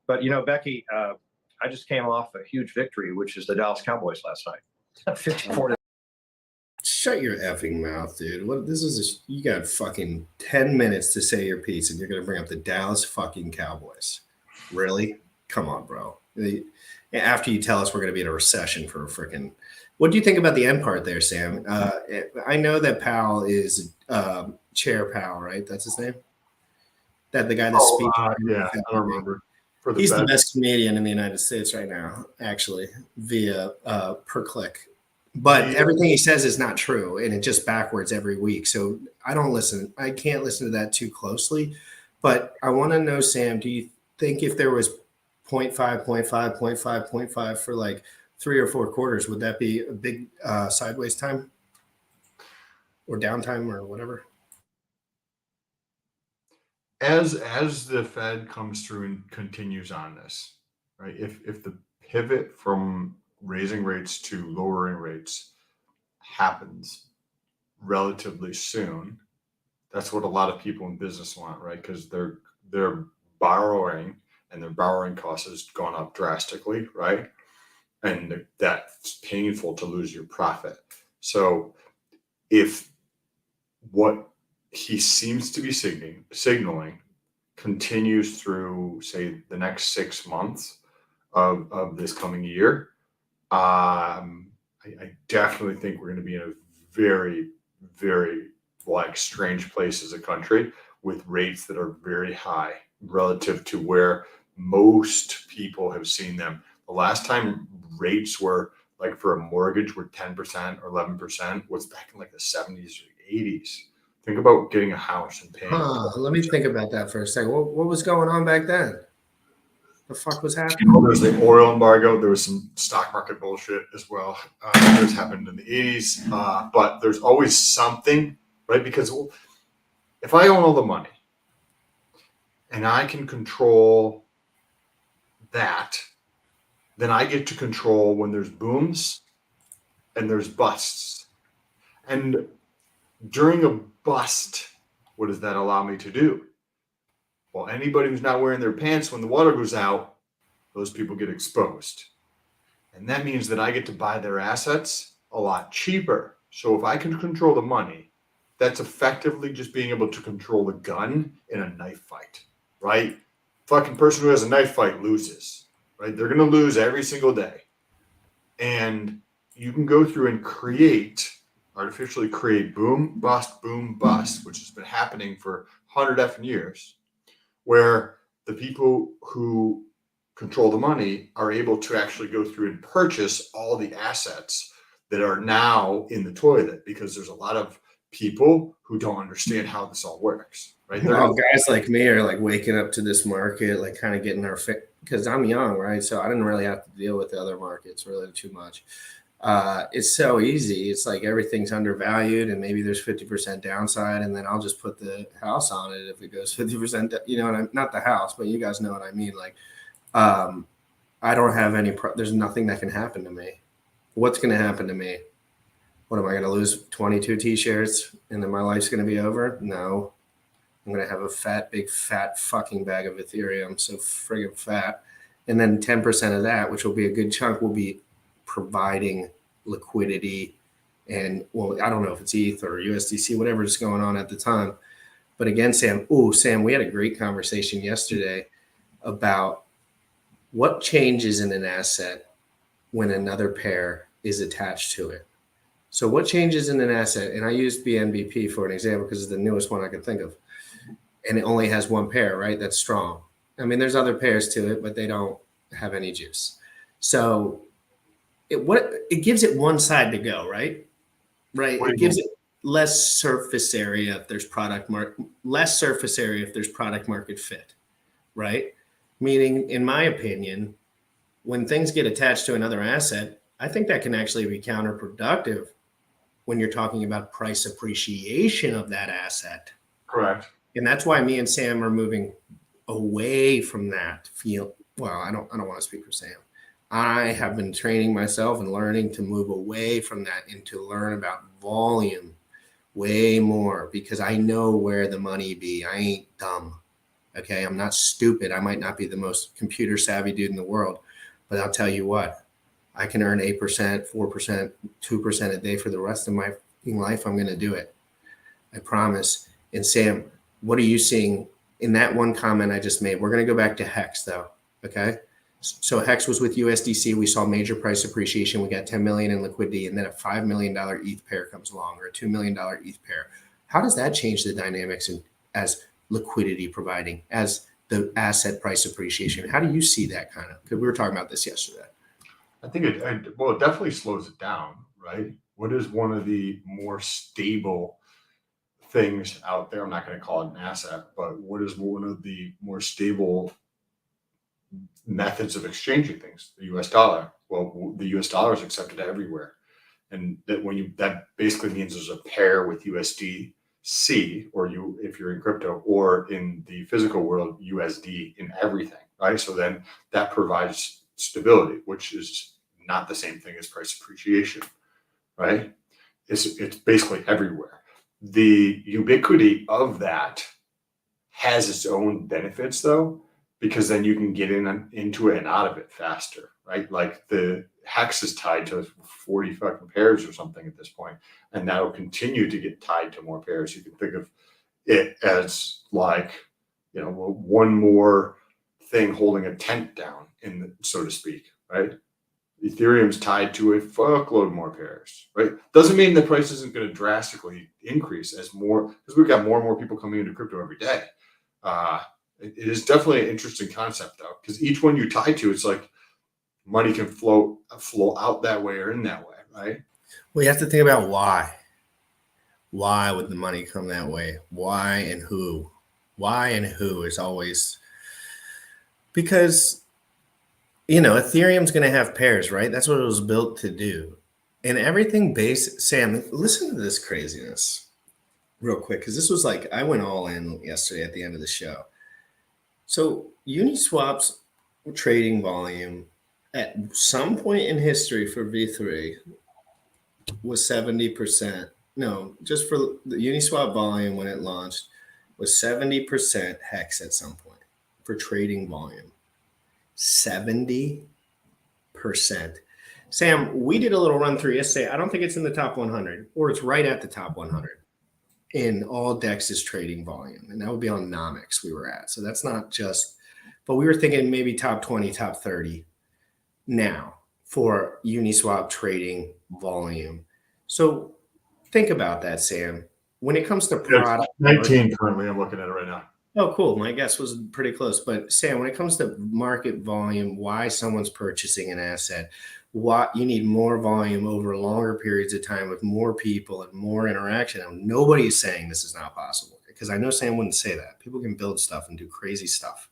but, you know, Becky, I just came off a huge victory, which is the Dallas Cowboys last night. 54. Shut your effing mouth, dude. What this is? You got fucking 10 minutes to say your piece, and you're gonna bring up the Dallas fucking Cowboys. Really? Come on, bro. After you tell us we're gonna be in a recession for a freaking. What do you think about the end part there, Sam? I know that Powell is Chair Powell, right? That's his name. That the guy that's speaking. Yeah, I don't remember. He's the best comedian in the United States right now, actually, via per click. But everything he says is not true, and it just backwards every week. So I don't listen. I can't listen to that too closely. But I want to know, Sam, do you think if there was 0.5, 0.5, 0.5, 0.5 for like 3 or 4 quarters, would that be a big sideways time or downtime or whatever? As the Fed comes through and continues on this, right? If the pivot from raising rates to lowering rates happens relatively soon, that's what a lot of people in business want, right? Because they're borrowing and their borrowing cost has gone up drastically, right? And that's painful to lose your profit. So if what he seems to be signaling continues through, say, the next 6 months of this coming year, I definitely think we're going to be in a very, very strange place as a country with rates that are very high relative to where most people have seen them. The last time rates were like for a mortgage were 10% or 11% was back in like the 70s or 80s. Think about getting a house and paying. Let me think about that for a second. What was going on back then? The fuck was happening? There was the oil embargo. There was some stock market bullshit as well. This happened in the 80s. But there's always something, right? Because if I own all the money and I can control that, then I get to control when there's booms and there's busts. And during a bust, what does that allow me to do? Well, anybody who's not wearing their pants when the water goes out, those people get exposed. And that means that I get to buy their assets a lot cheaper. So if I can control the money, that's effectively just being able to control the gun in a knife fight, right? Fucking person who has a knife fight loses, right? They're going to lose every single day. And you can go through and create artificially create boom, bust, which has been happening for 100 effing years, where the people who control the money are able to actually go through and purchase all the assets that are now in the toilet, because there's a lot of people who don't understand how this all works, right? Well, guys like me are like waking up to this market, like kind of getting our fit, because I'm young, right? So I didn't really have to deal with the other markets really too much. It's so easy. It's like everything's undervalued and maybe there's 50% downside, and then I'll just put the house on it if it goes 50%, you know, and not the house, but you guys know what I mean. Like, I don't have any, there's nothing that can happen to me. What's going to happen to me? What am I going to lose 22 t-shirts and then my life's going to be over? No, I'm going to have a big fat fucking bag of Ethereum. So friggin' fat. And then 10% of that, which will be a good chunk, will be providing liquidity. And well, I don't know if it's ETH or USDC, whatever is going on at the time. But again, Sam, we had a great conversation yesterday about what changes in an asset when another pair is attached to it. So what changes in an asset? And I used BNBP for an example because it's the newest one I could think of. And it only has one pair, right? That's strong. I mean, there's other pairs to it, but they don't have any juice. So it gives it one side to go, right? Right. It gives it less surface area if there's less surface area if there's product market fit, right? Meaning, in my opinion, when things get attached to another asset, I think that can actually be counterproductive when you're talking about price appreciation of that asset. Correct. And that's why me and Sam are moving away from that I don't want to speak for Sam. I have been training myself and learning to move away from that and to learn about volume way more, because I know where the money be. I ain't dumb. Okay. I'm not stupid. I might not be the most computer savvy dude in the world, but I'll tell you what, I can earn 8%, 4%, 2% a day for the rest of my life. I'm going to do it. I promise. And Sam, what are you seeing in that one comment I just made? We're going to go back to Hex though. Okay. So Hex was with USDC. We saw major price appreciation. We got 10 million in liquidity, and then a $5 million ETH pair comes along, or a $2 million ETH pair. How does that change the dynamics as liquidity providing, as the asset price appreciation? How do you see that kind of? Because we were talking about this yesterday. I think it definitely slows it down, right? What is one of the more stable things out there? I'm not going to call it an asset, but what is one of the more stable methods of exchanging things? The US dollar. Well, the US dollar is accepted everywhere. And that basically means there's a pair with USDC, or if you're in crypto, or in the physical world, USD in everything, right? So then that provides stability, which is not the same thing as price appreciation, right? It's basically everywhere. The ubiquity of that has its own benefits though, because then you can get into it and out of it faster, right? Like the Hex is tied to 40 fucking pairs or something at this point, and that'll continue to get tied to more pairs. You can think of it as like, one more thing holding a tent down, so to speak, right? Ethereum's tied to a fuckload more pairs, right? Doesn't mean the price isn't going to drastically increase because we've got more and more people coming into crypto every day. It is definitely an interesting concept though, because each one you tie to, it's like money can flow out that way or in that way, right? Well, you have to think about why. Why would the money come that way? Why and who? Why and who is always, because Ethereum's going to have pairs, right? That's what it was built to do. And everything Sam, listen to this craziness real quick, because this was like, I went all in yesterday at the end of the show. So Uniswap's trading volume at some point in history for V3 was 70%. No, just for the Uniswap volume when it launched was 70% Hex at some point for trading volume. 70%. Sam, we did a little run through yesterday. I don't think it's in the top 100, or it's right at the top 100 in all DEX's trading volume. And that would be on Nomics we were at. So that's not just, but we were thinking maybe top 20, top 30 now for Uniswap trading volume. So think about that, Sam. When it comes to product, 19 currently. I'm looking at it right now. Oh, cool. My guess was pretty close. But Sam, when it comes to market volume, why someone's purchasing an asset, why you need more volume over longer periods of time with more people and more interaction. And nobody is saying this is not possible, because I know Sam wouldn't say that. People can build stuff and do crazy stuff.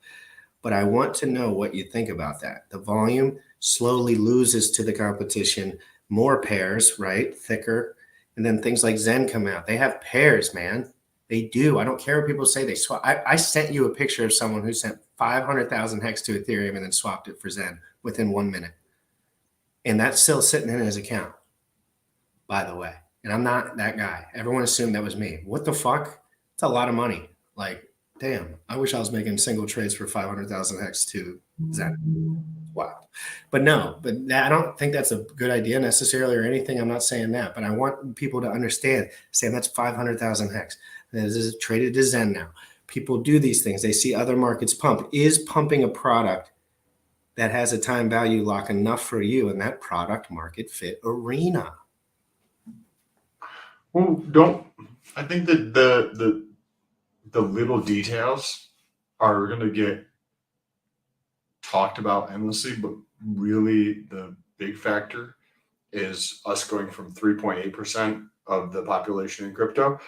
But I want to know what you think about that. The volume slowly loses to the competition, more pairs, right? Thicker. And then things like Zen come out. They have pairs, man. They do. I don't care what people say. They swap. I sent you a picture of someone who sent 500,000 hex to Ethereum and then swapped it for Zen within 1 minute. And that's still sitting in his account, by the way. And I'm not that guy. Everyone assumed that was me. What the fuck? It's a lot of money. Like, damn, I wish I was making single trades for 500,000 hex to Zen. Wow. But no, I don't think that's a good idea necessarily or anything. I'm not saying that, but I want people to understand, saying that's 500,000 hex. This is traded to Zen now. People do these things. They see other markets pump. Is pumping a product that has a time value lock enough for you in that product market fit arena? Well, I think that the little details are going to get talked about endlessly, but really the big factor is us going from 3.8% of the population in crypto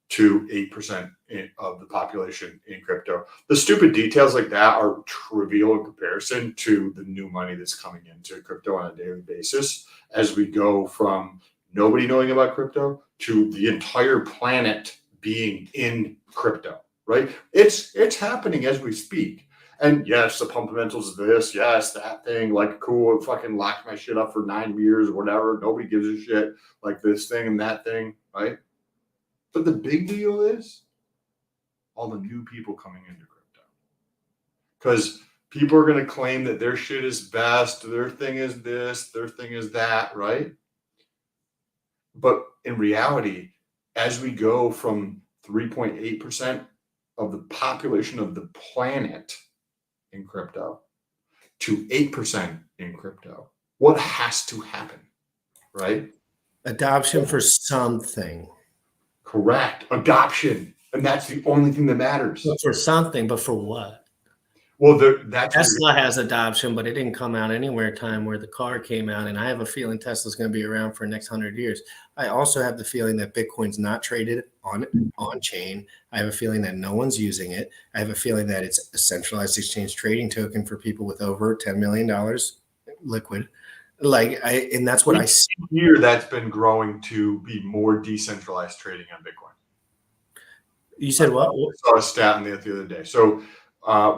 to 8% of the population in crypto. The stupid details like that are trivial in comparison to the new money that's coming into crypto on a daily basis, as we go from nobody knowing about crypto to the entire planet being in crypto, right? It's happening as we speak. And yes, the fundamentals of this, yes, that thing, like, cool, fucking locked my shit up for 9 years or whatever. Nobody gives a shit, like this thing and that thing, right? But the big deal is all the new people coming into crypto. Because people are going to claim that their shit is best, their thing is this, their thing is that, right? But in reality, as we go from 3.8% of the population of the planet in crypto to 8% in crypto, what has to happen, right? Adoption for something. Correct. Adoption. And that's the only thing that matters. But for something, but for what? Well, that's Tesla has adoption, but it didn't come out anywhere time where the car came out. And I have a feeling Tesla's going to be around for the next 100 years. I also have the feeling that Bitcoin's not traded on chain. I have a feeling that no one's using it. I have a feeling that it's a centralized exchange trading token for people with over $10 million liquid. And that's what I see here. That's been growing to be more decentralized trading on Bitcoin. You said what? I saw a stat on the other day. So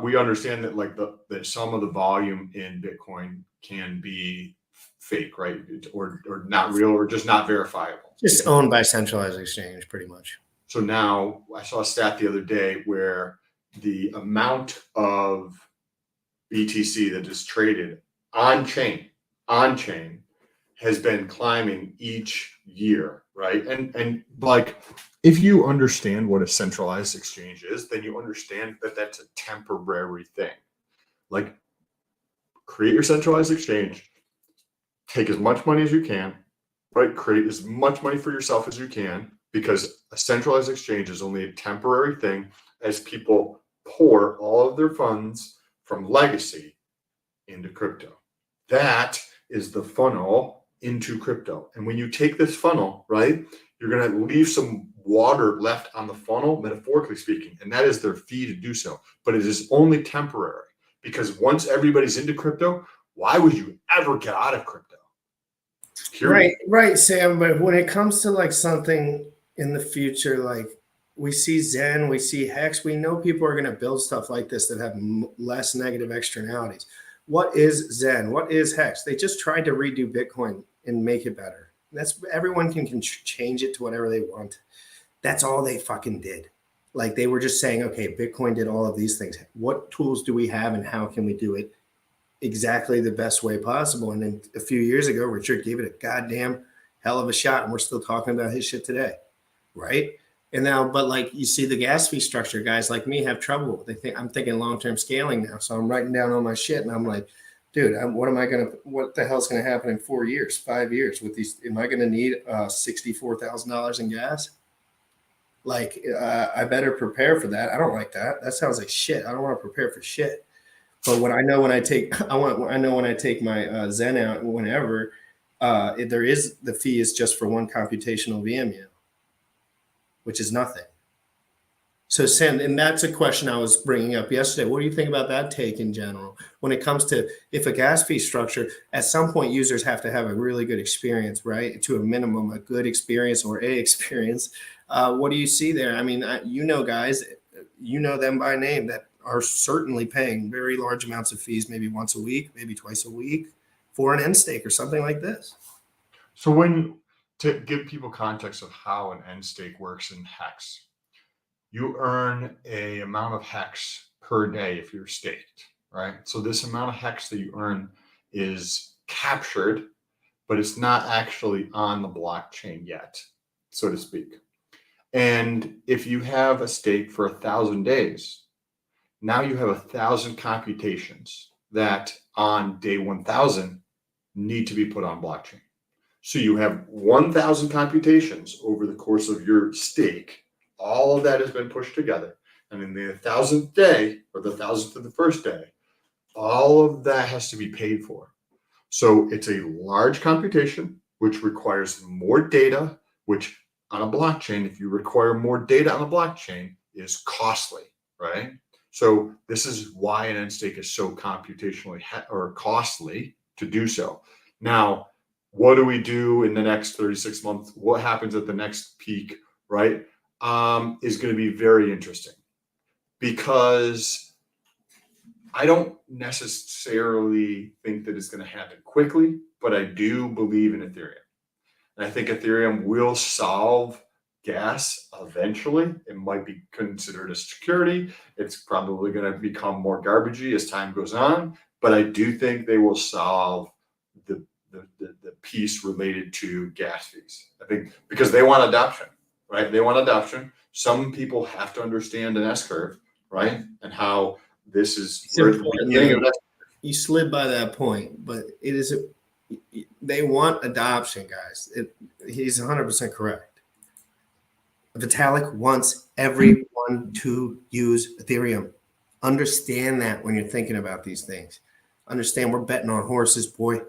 we understand that that some of the volume in Bitcoin can be fake, right? Or not real, or just not verifiable. Just owned by centralized exchange, pretty much. So now I saw a stat the other day where the amount of BTC that is traded on chain has been climbing each year, right? And like, if you understand what a centralized exchange is, then you understand that that's a temporary thing. Like, create your centralized exchange, take as much money as you can, right? Create as much money for yourself as you can, because a centralized exchange is only a temporary thing as people pour all of their funds from legacy into crypto. That is the funnel into crypto. And when you take this funnel, right, you're going to leave some water left on the funnel, metaphorically speaking, and that is their fee to do so. But it is only temporary, because once everybody's into crypto, why would you ever get out of crypto? Right, Sam. But when it comes to like something in the future, like we see Zen, we see Hex, we know people are going to build stuff like this that have less negative externalities. What is Zen? What is Hex? They just tried to redo Bitcoin and make it better. That's everyone can change it to whatever they want. That's all they fucking did. Like, they were just saying, okay, Bitcoin did all of these things. What tools do we have and how can we do it exactly the best way possible? And then a few years ago, Richard gave it a goddamn hell of a shot, and we're still talking about his shit today, right? And now, but like, you see the gas fee structure, guys like me have trouble. I'm thinking long-term scaling now. So I'm writing down all my shit and I'm like, dude, what the hell's going to happen in 4 years, 5 years with these? Am I going to need $64,000 in gas? Like, I better prepare for that. I don't like that. That sounds like shit. I don't want to prepare for shit. But when I take my Zen out whenever, the fee is just for one computational VMU, which is nothing. So Sam, and that's a question I was bringing up yesterday. What do you think about that take in general? When it comes to if a gas fee structure, at some point users have to have a really good experience, right? To a minimum, a good experience or a experience. What do you see there? I mean, guys, you know them by name that are certainly paying very large amounts of fees, maybe once a week, maybe twice a week for an end stake or something like this. So to give people context of how an end stake works in Hex, you earn a amount of Hex per day if you're staked, right? So this amount of Hex that you earn is captured, but it's not actually on the blockchain yet, so to speak. And if you have a stake for 1,000 days, now you have 1,000 computations that on day 1,000 need to be put on blockchain. So you have 1,000 computations over the course of your stake. All of that has been pushed together. And in the 1,000th day, or the 1,000th of the first day, all of that has to be paid for. So it's a large computation, which requires more data, which on a blockchain, if you require more data on a blockchain, is costly, right? So this is why an end stake is so computationally or costly to do so. Now, what do we do in the next 36 months? What happens at the next peak, right? Is going to be very interesting, because I don't necessarily think that it's going to happen quickly, but I do believe in Ethereum. And I think Ethereum will solve gas eventually. It might be considered a security. It's probably going to become more garbagey as time goes on, but I do think they will solve the piece related to gas fees. I think because they want adoption, right? They want adoption. Some people have to understand an S curve, right? And how this is you slid by that point, but it is they want adoption, guys. He's 100% correct. Vitalik wants everyone to use Ethereum. Understand that when you're thinking about these things. Understand we're betting on horses, boy.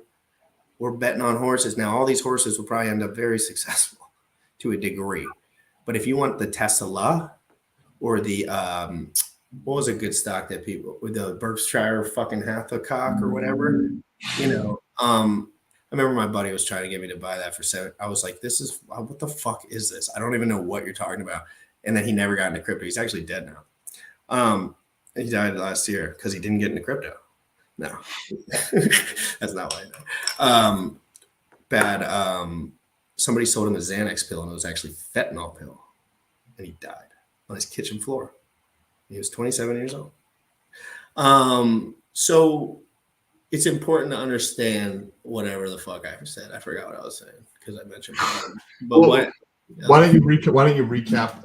We're betting on horses. Now, all these horses will probably end up very successful to a degree. But if you want the Tesla or the, what was a good stock that people, with the Berkshire fucking Hathaway or whatever, I remember my buddy was trying to get me to buy that for $7. I was like, what the fuck is this? I don't even know what you're talking about. And then he never got into crypto. He's actually dead now. He died last year because he didn't get into crypto. No, that's not why I know. Somebody sold him a Xanax pill and it was actually fentanyl pill. And he died on his kitchen floor. He was 27 years old. So it's important to understand whatever the fuck I said. I forgot what I was saying because I mentioned it. But why don't you recap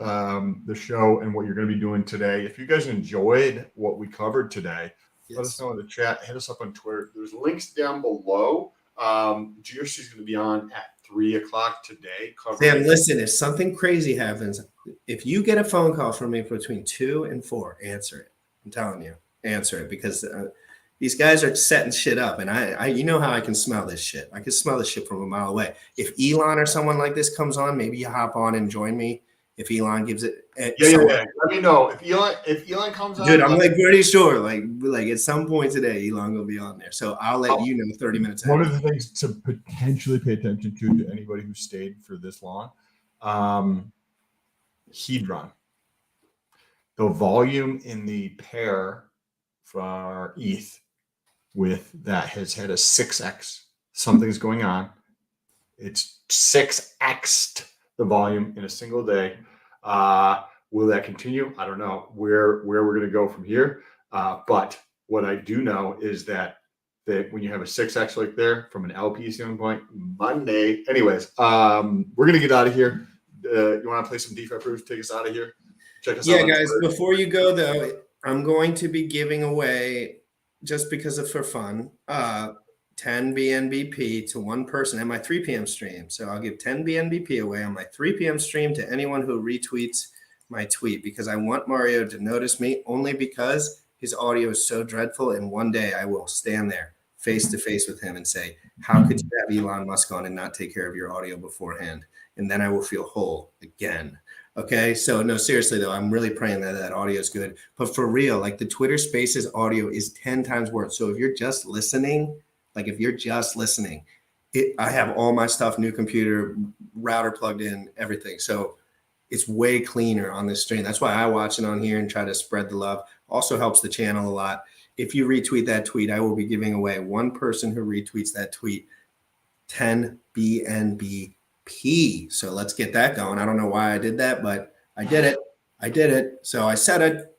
the show and what you're going to be doing today? If you guys enjoyed what we covered today, let us know in the chat. Hit us up on Twitter. There's links down below. GRC is going to be on at 3 o'clock today. Sam, listen, if something crazy happens, if you get a phone call from me between 2 and 4, answer it. I'm telling you, answer it, because these guys are setting shit up, and I you know how I can smell this shit. I can smell this shit from a mile away. If Elon or someone like this comes on, maybe you hop on and join me. If Elon gives it, Let me know if Elon comes on. Dude, I'm like pretty sure, like at some point today, Elon will be on there. So I'll let you know 30 minutes. One of the things to potentially pay attention to anybody who stayed for this long, Hedron. The volume in the pair for ETH with that has had a 6x. Something's going on. It's 6x'd the volume in a single day. Will that continue? I don't know where we're going to go from here. But what I do know is that when you have a 6x like there from an LP standpoint, Monday. Anyways, we're going to get out of here. You want to play some DeFi proofs? Take us out of here. Check us out. Yeah, guys, before you go, though, I'm going to be giving away just because of for fun, 10 BNBP to one person at my 3 p.m. stream. So I'll give 10 BNBP away on my 3 p.m. stream to anyone who retweets my tweet, because I want Mario to notice me, only because his audio is so dreadful. And one day I will stand there face to face with him and say, how could you have Elon Musk on and not take care of your audio beforehand? And then I will feel whole again. Okay, so no, seriously though, I'm really praying that audio is good. But for real, like the Twitter Spaces audio is 10 times worse. So if you're just listening, I have all my stuff, new computer, router plugged in, everything. So it's way cleaner on this stream. That's why I watch it on here and try to spread the love. Also helps the channel a lot. If you retweet that tweet, I will be giving away one person who retweets that tweet 10 BNB. So let's get that going. I don't know why I did that, but I did it. So I said it.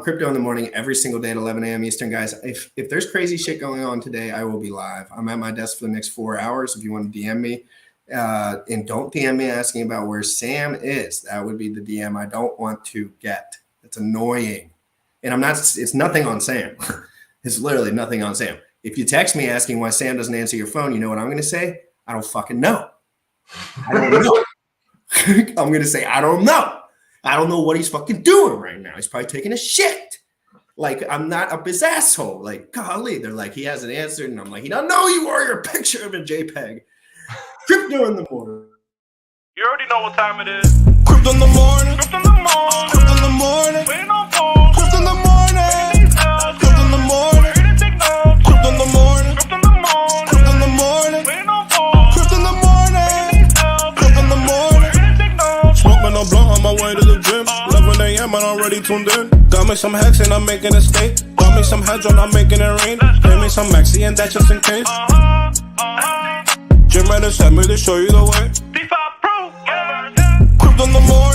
Crypto in the morning every single day at 11 a.m. Eastern, guys. If there's crazy shit going on today, I will be live. I'm at my desk for the next 4 hours. If you want to DM me, and don't DM me asking about where Sam is. That would be the DM I don't want to get. It's annoying. And it's nothing on Sam. It's literally nothing on Sam. If you text me asking why Sam doesn't answer your phone, you know what I'm going to say? I don't fucking know. I don't know. I'm going to say, I don't know. I don't know what he's fucking doing right now. He's probably taking a shit. Like, I'm not up his asshole. Like, golly, they're like, he hasn't answered. And I'm like, he don't know you are your picture of a JPEG. Crypto in the morning. You already know what time it is. Crypto in the morning. Crypto in the morning. Crypto in the morning. Waiting on phone. Crypto in the morning. Crypto in the morning. Crypto in the morning. Crypto in the morning. Crypto in the morning. Waiting on phone. Crypto in the morning. Crypto in the morning. Smoking a blunt on my way to the gym. 11 a.m. and I'm already tuned in. Got me some hacks and I'm making a stake. Got me some hydro, I'm making it rain. Pay me some maxi and that just in case. GymRatCrypto sent me to show you the way. Crypto in the morning.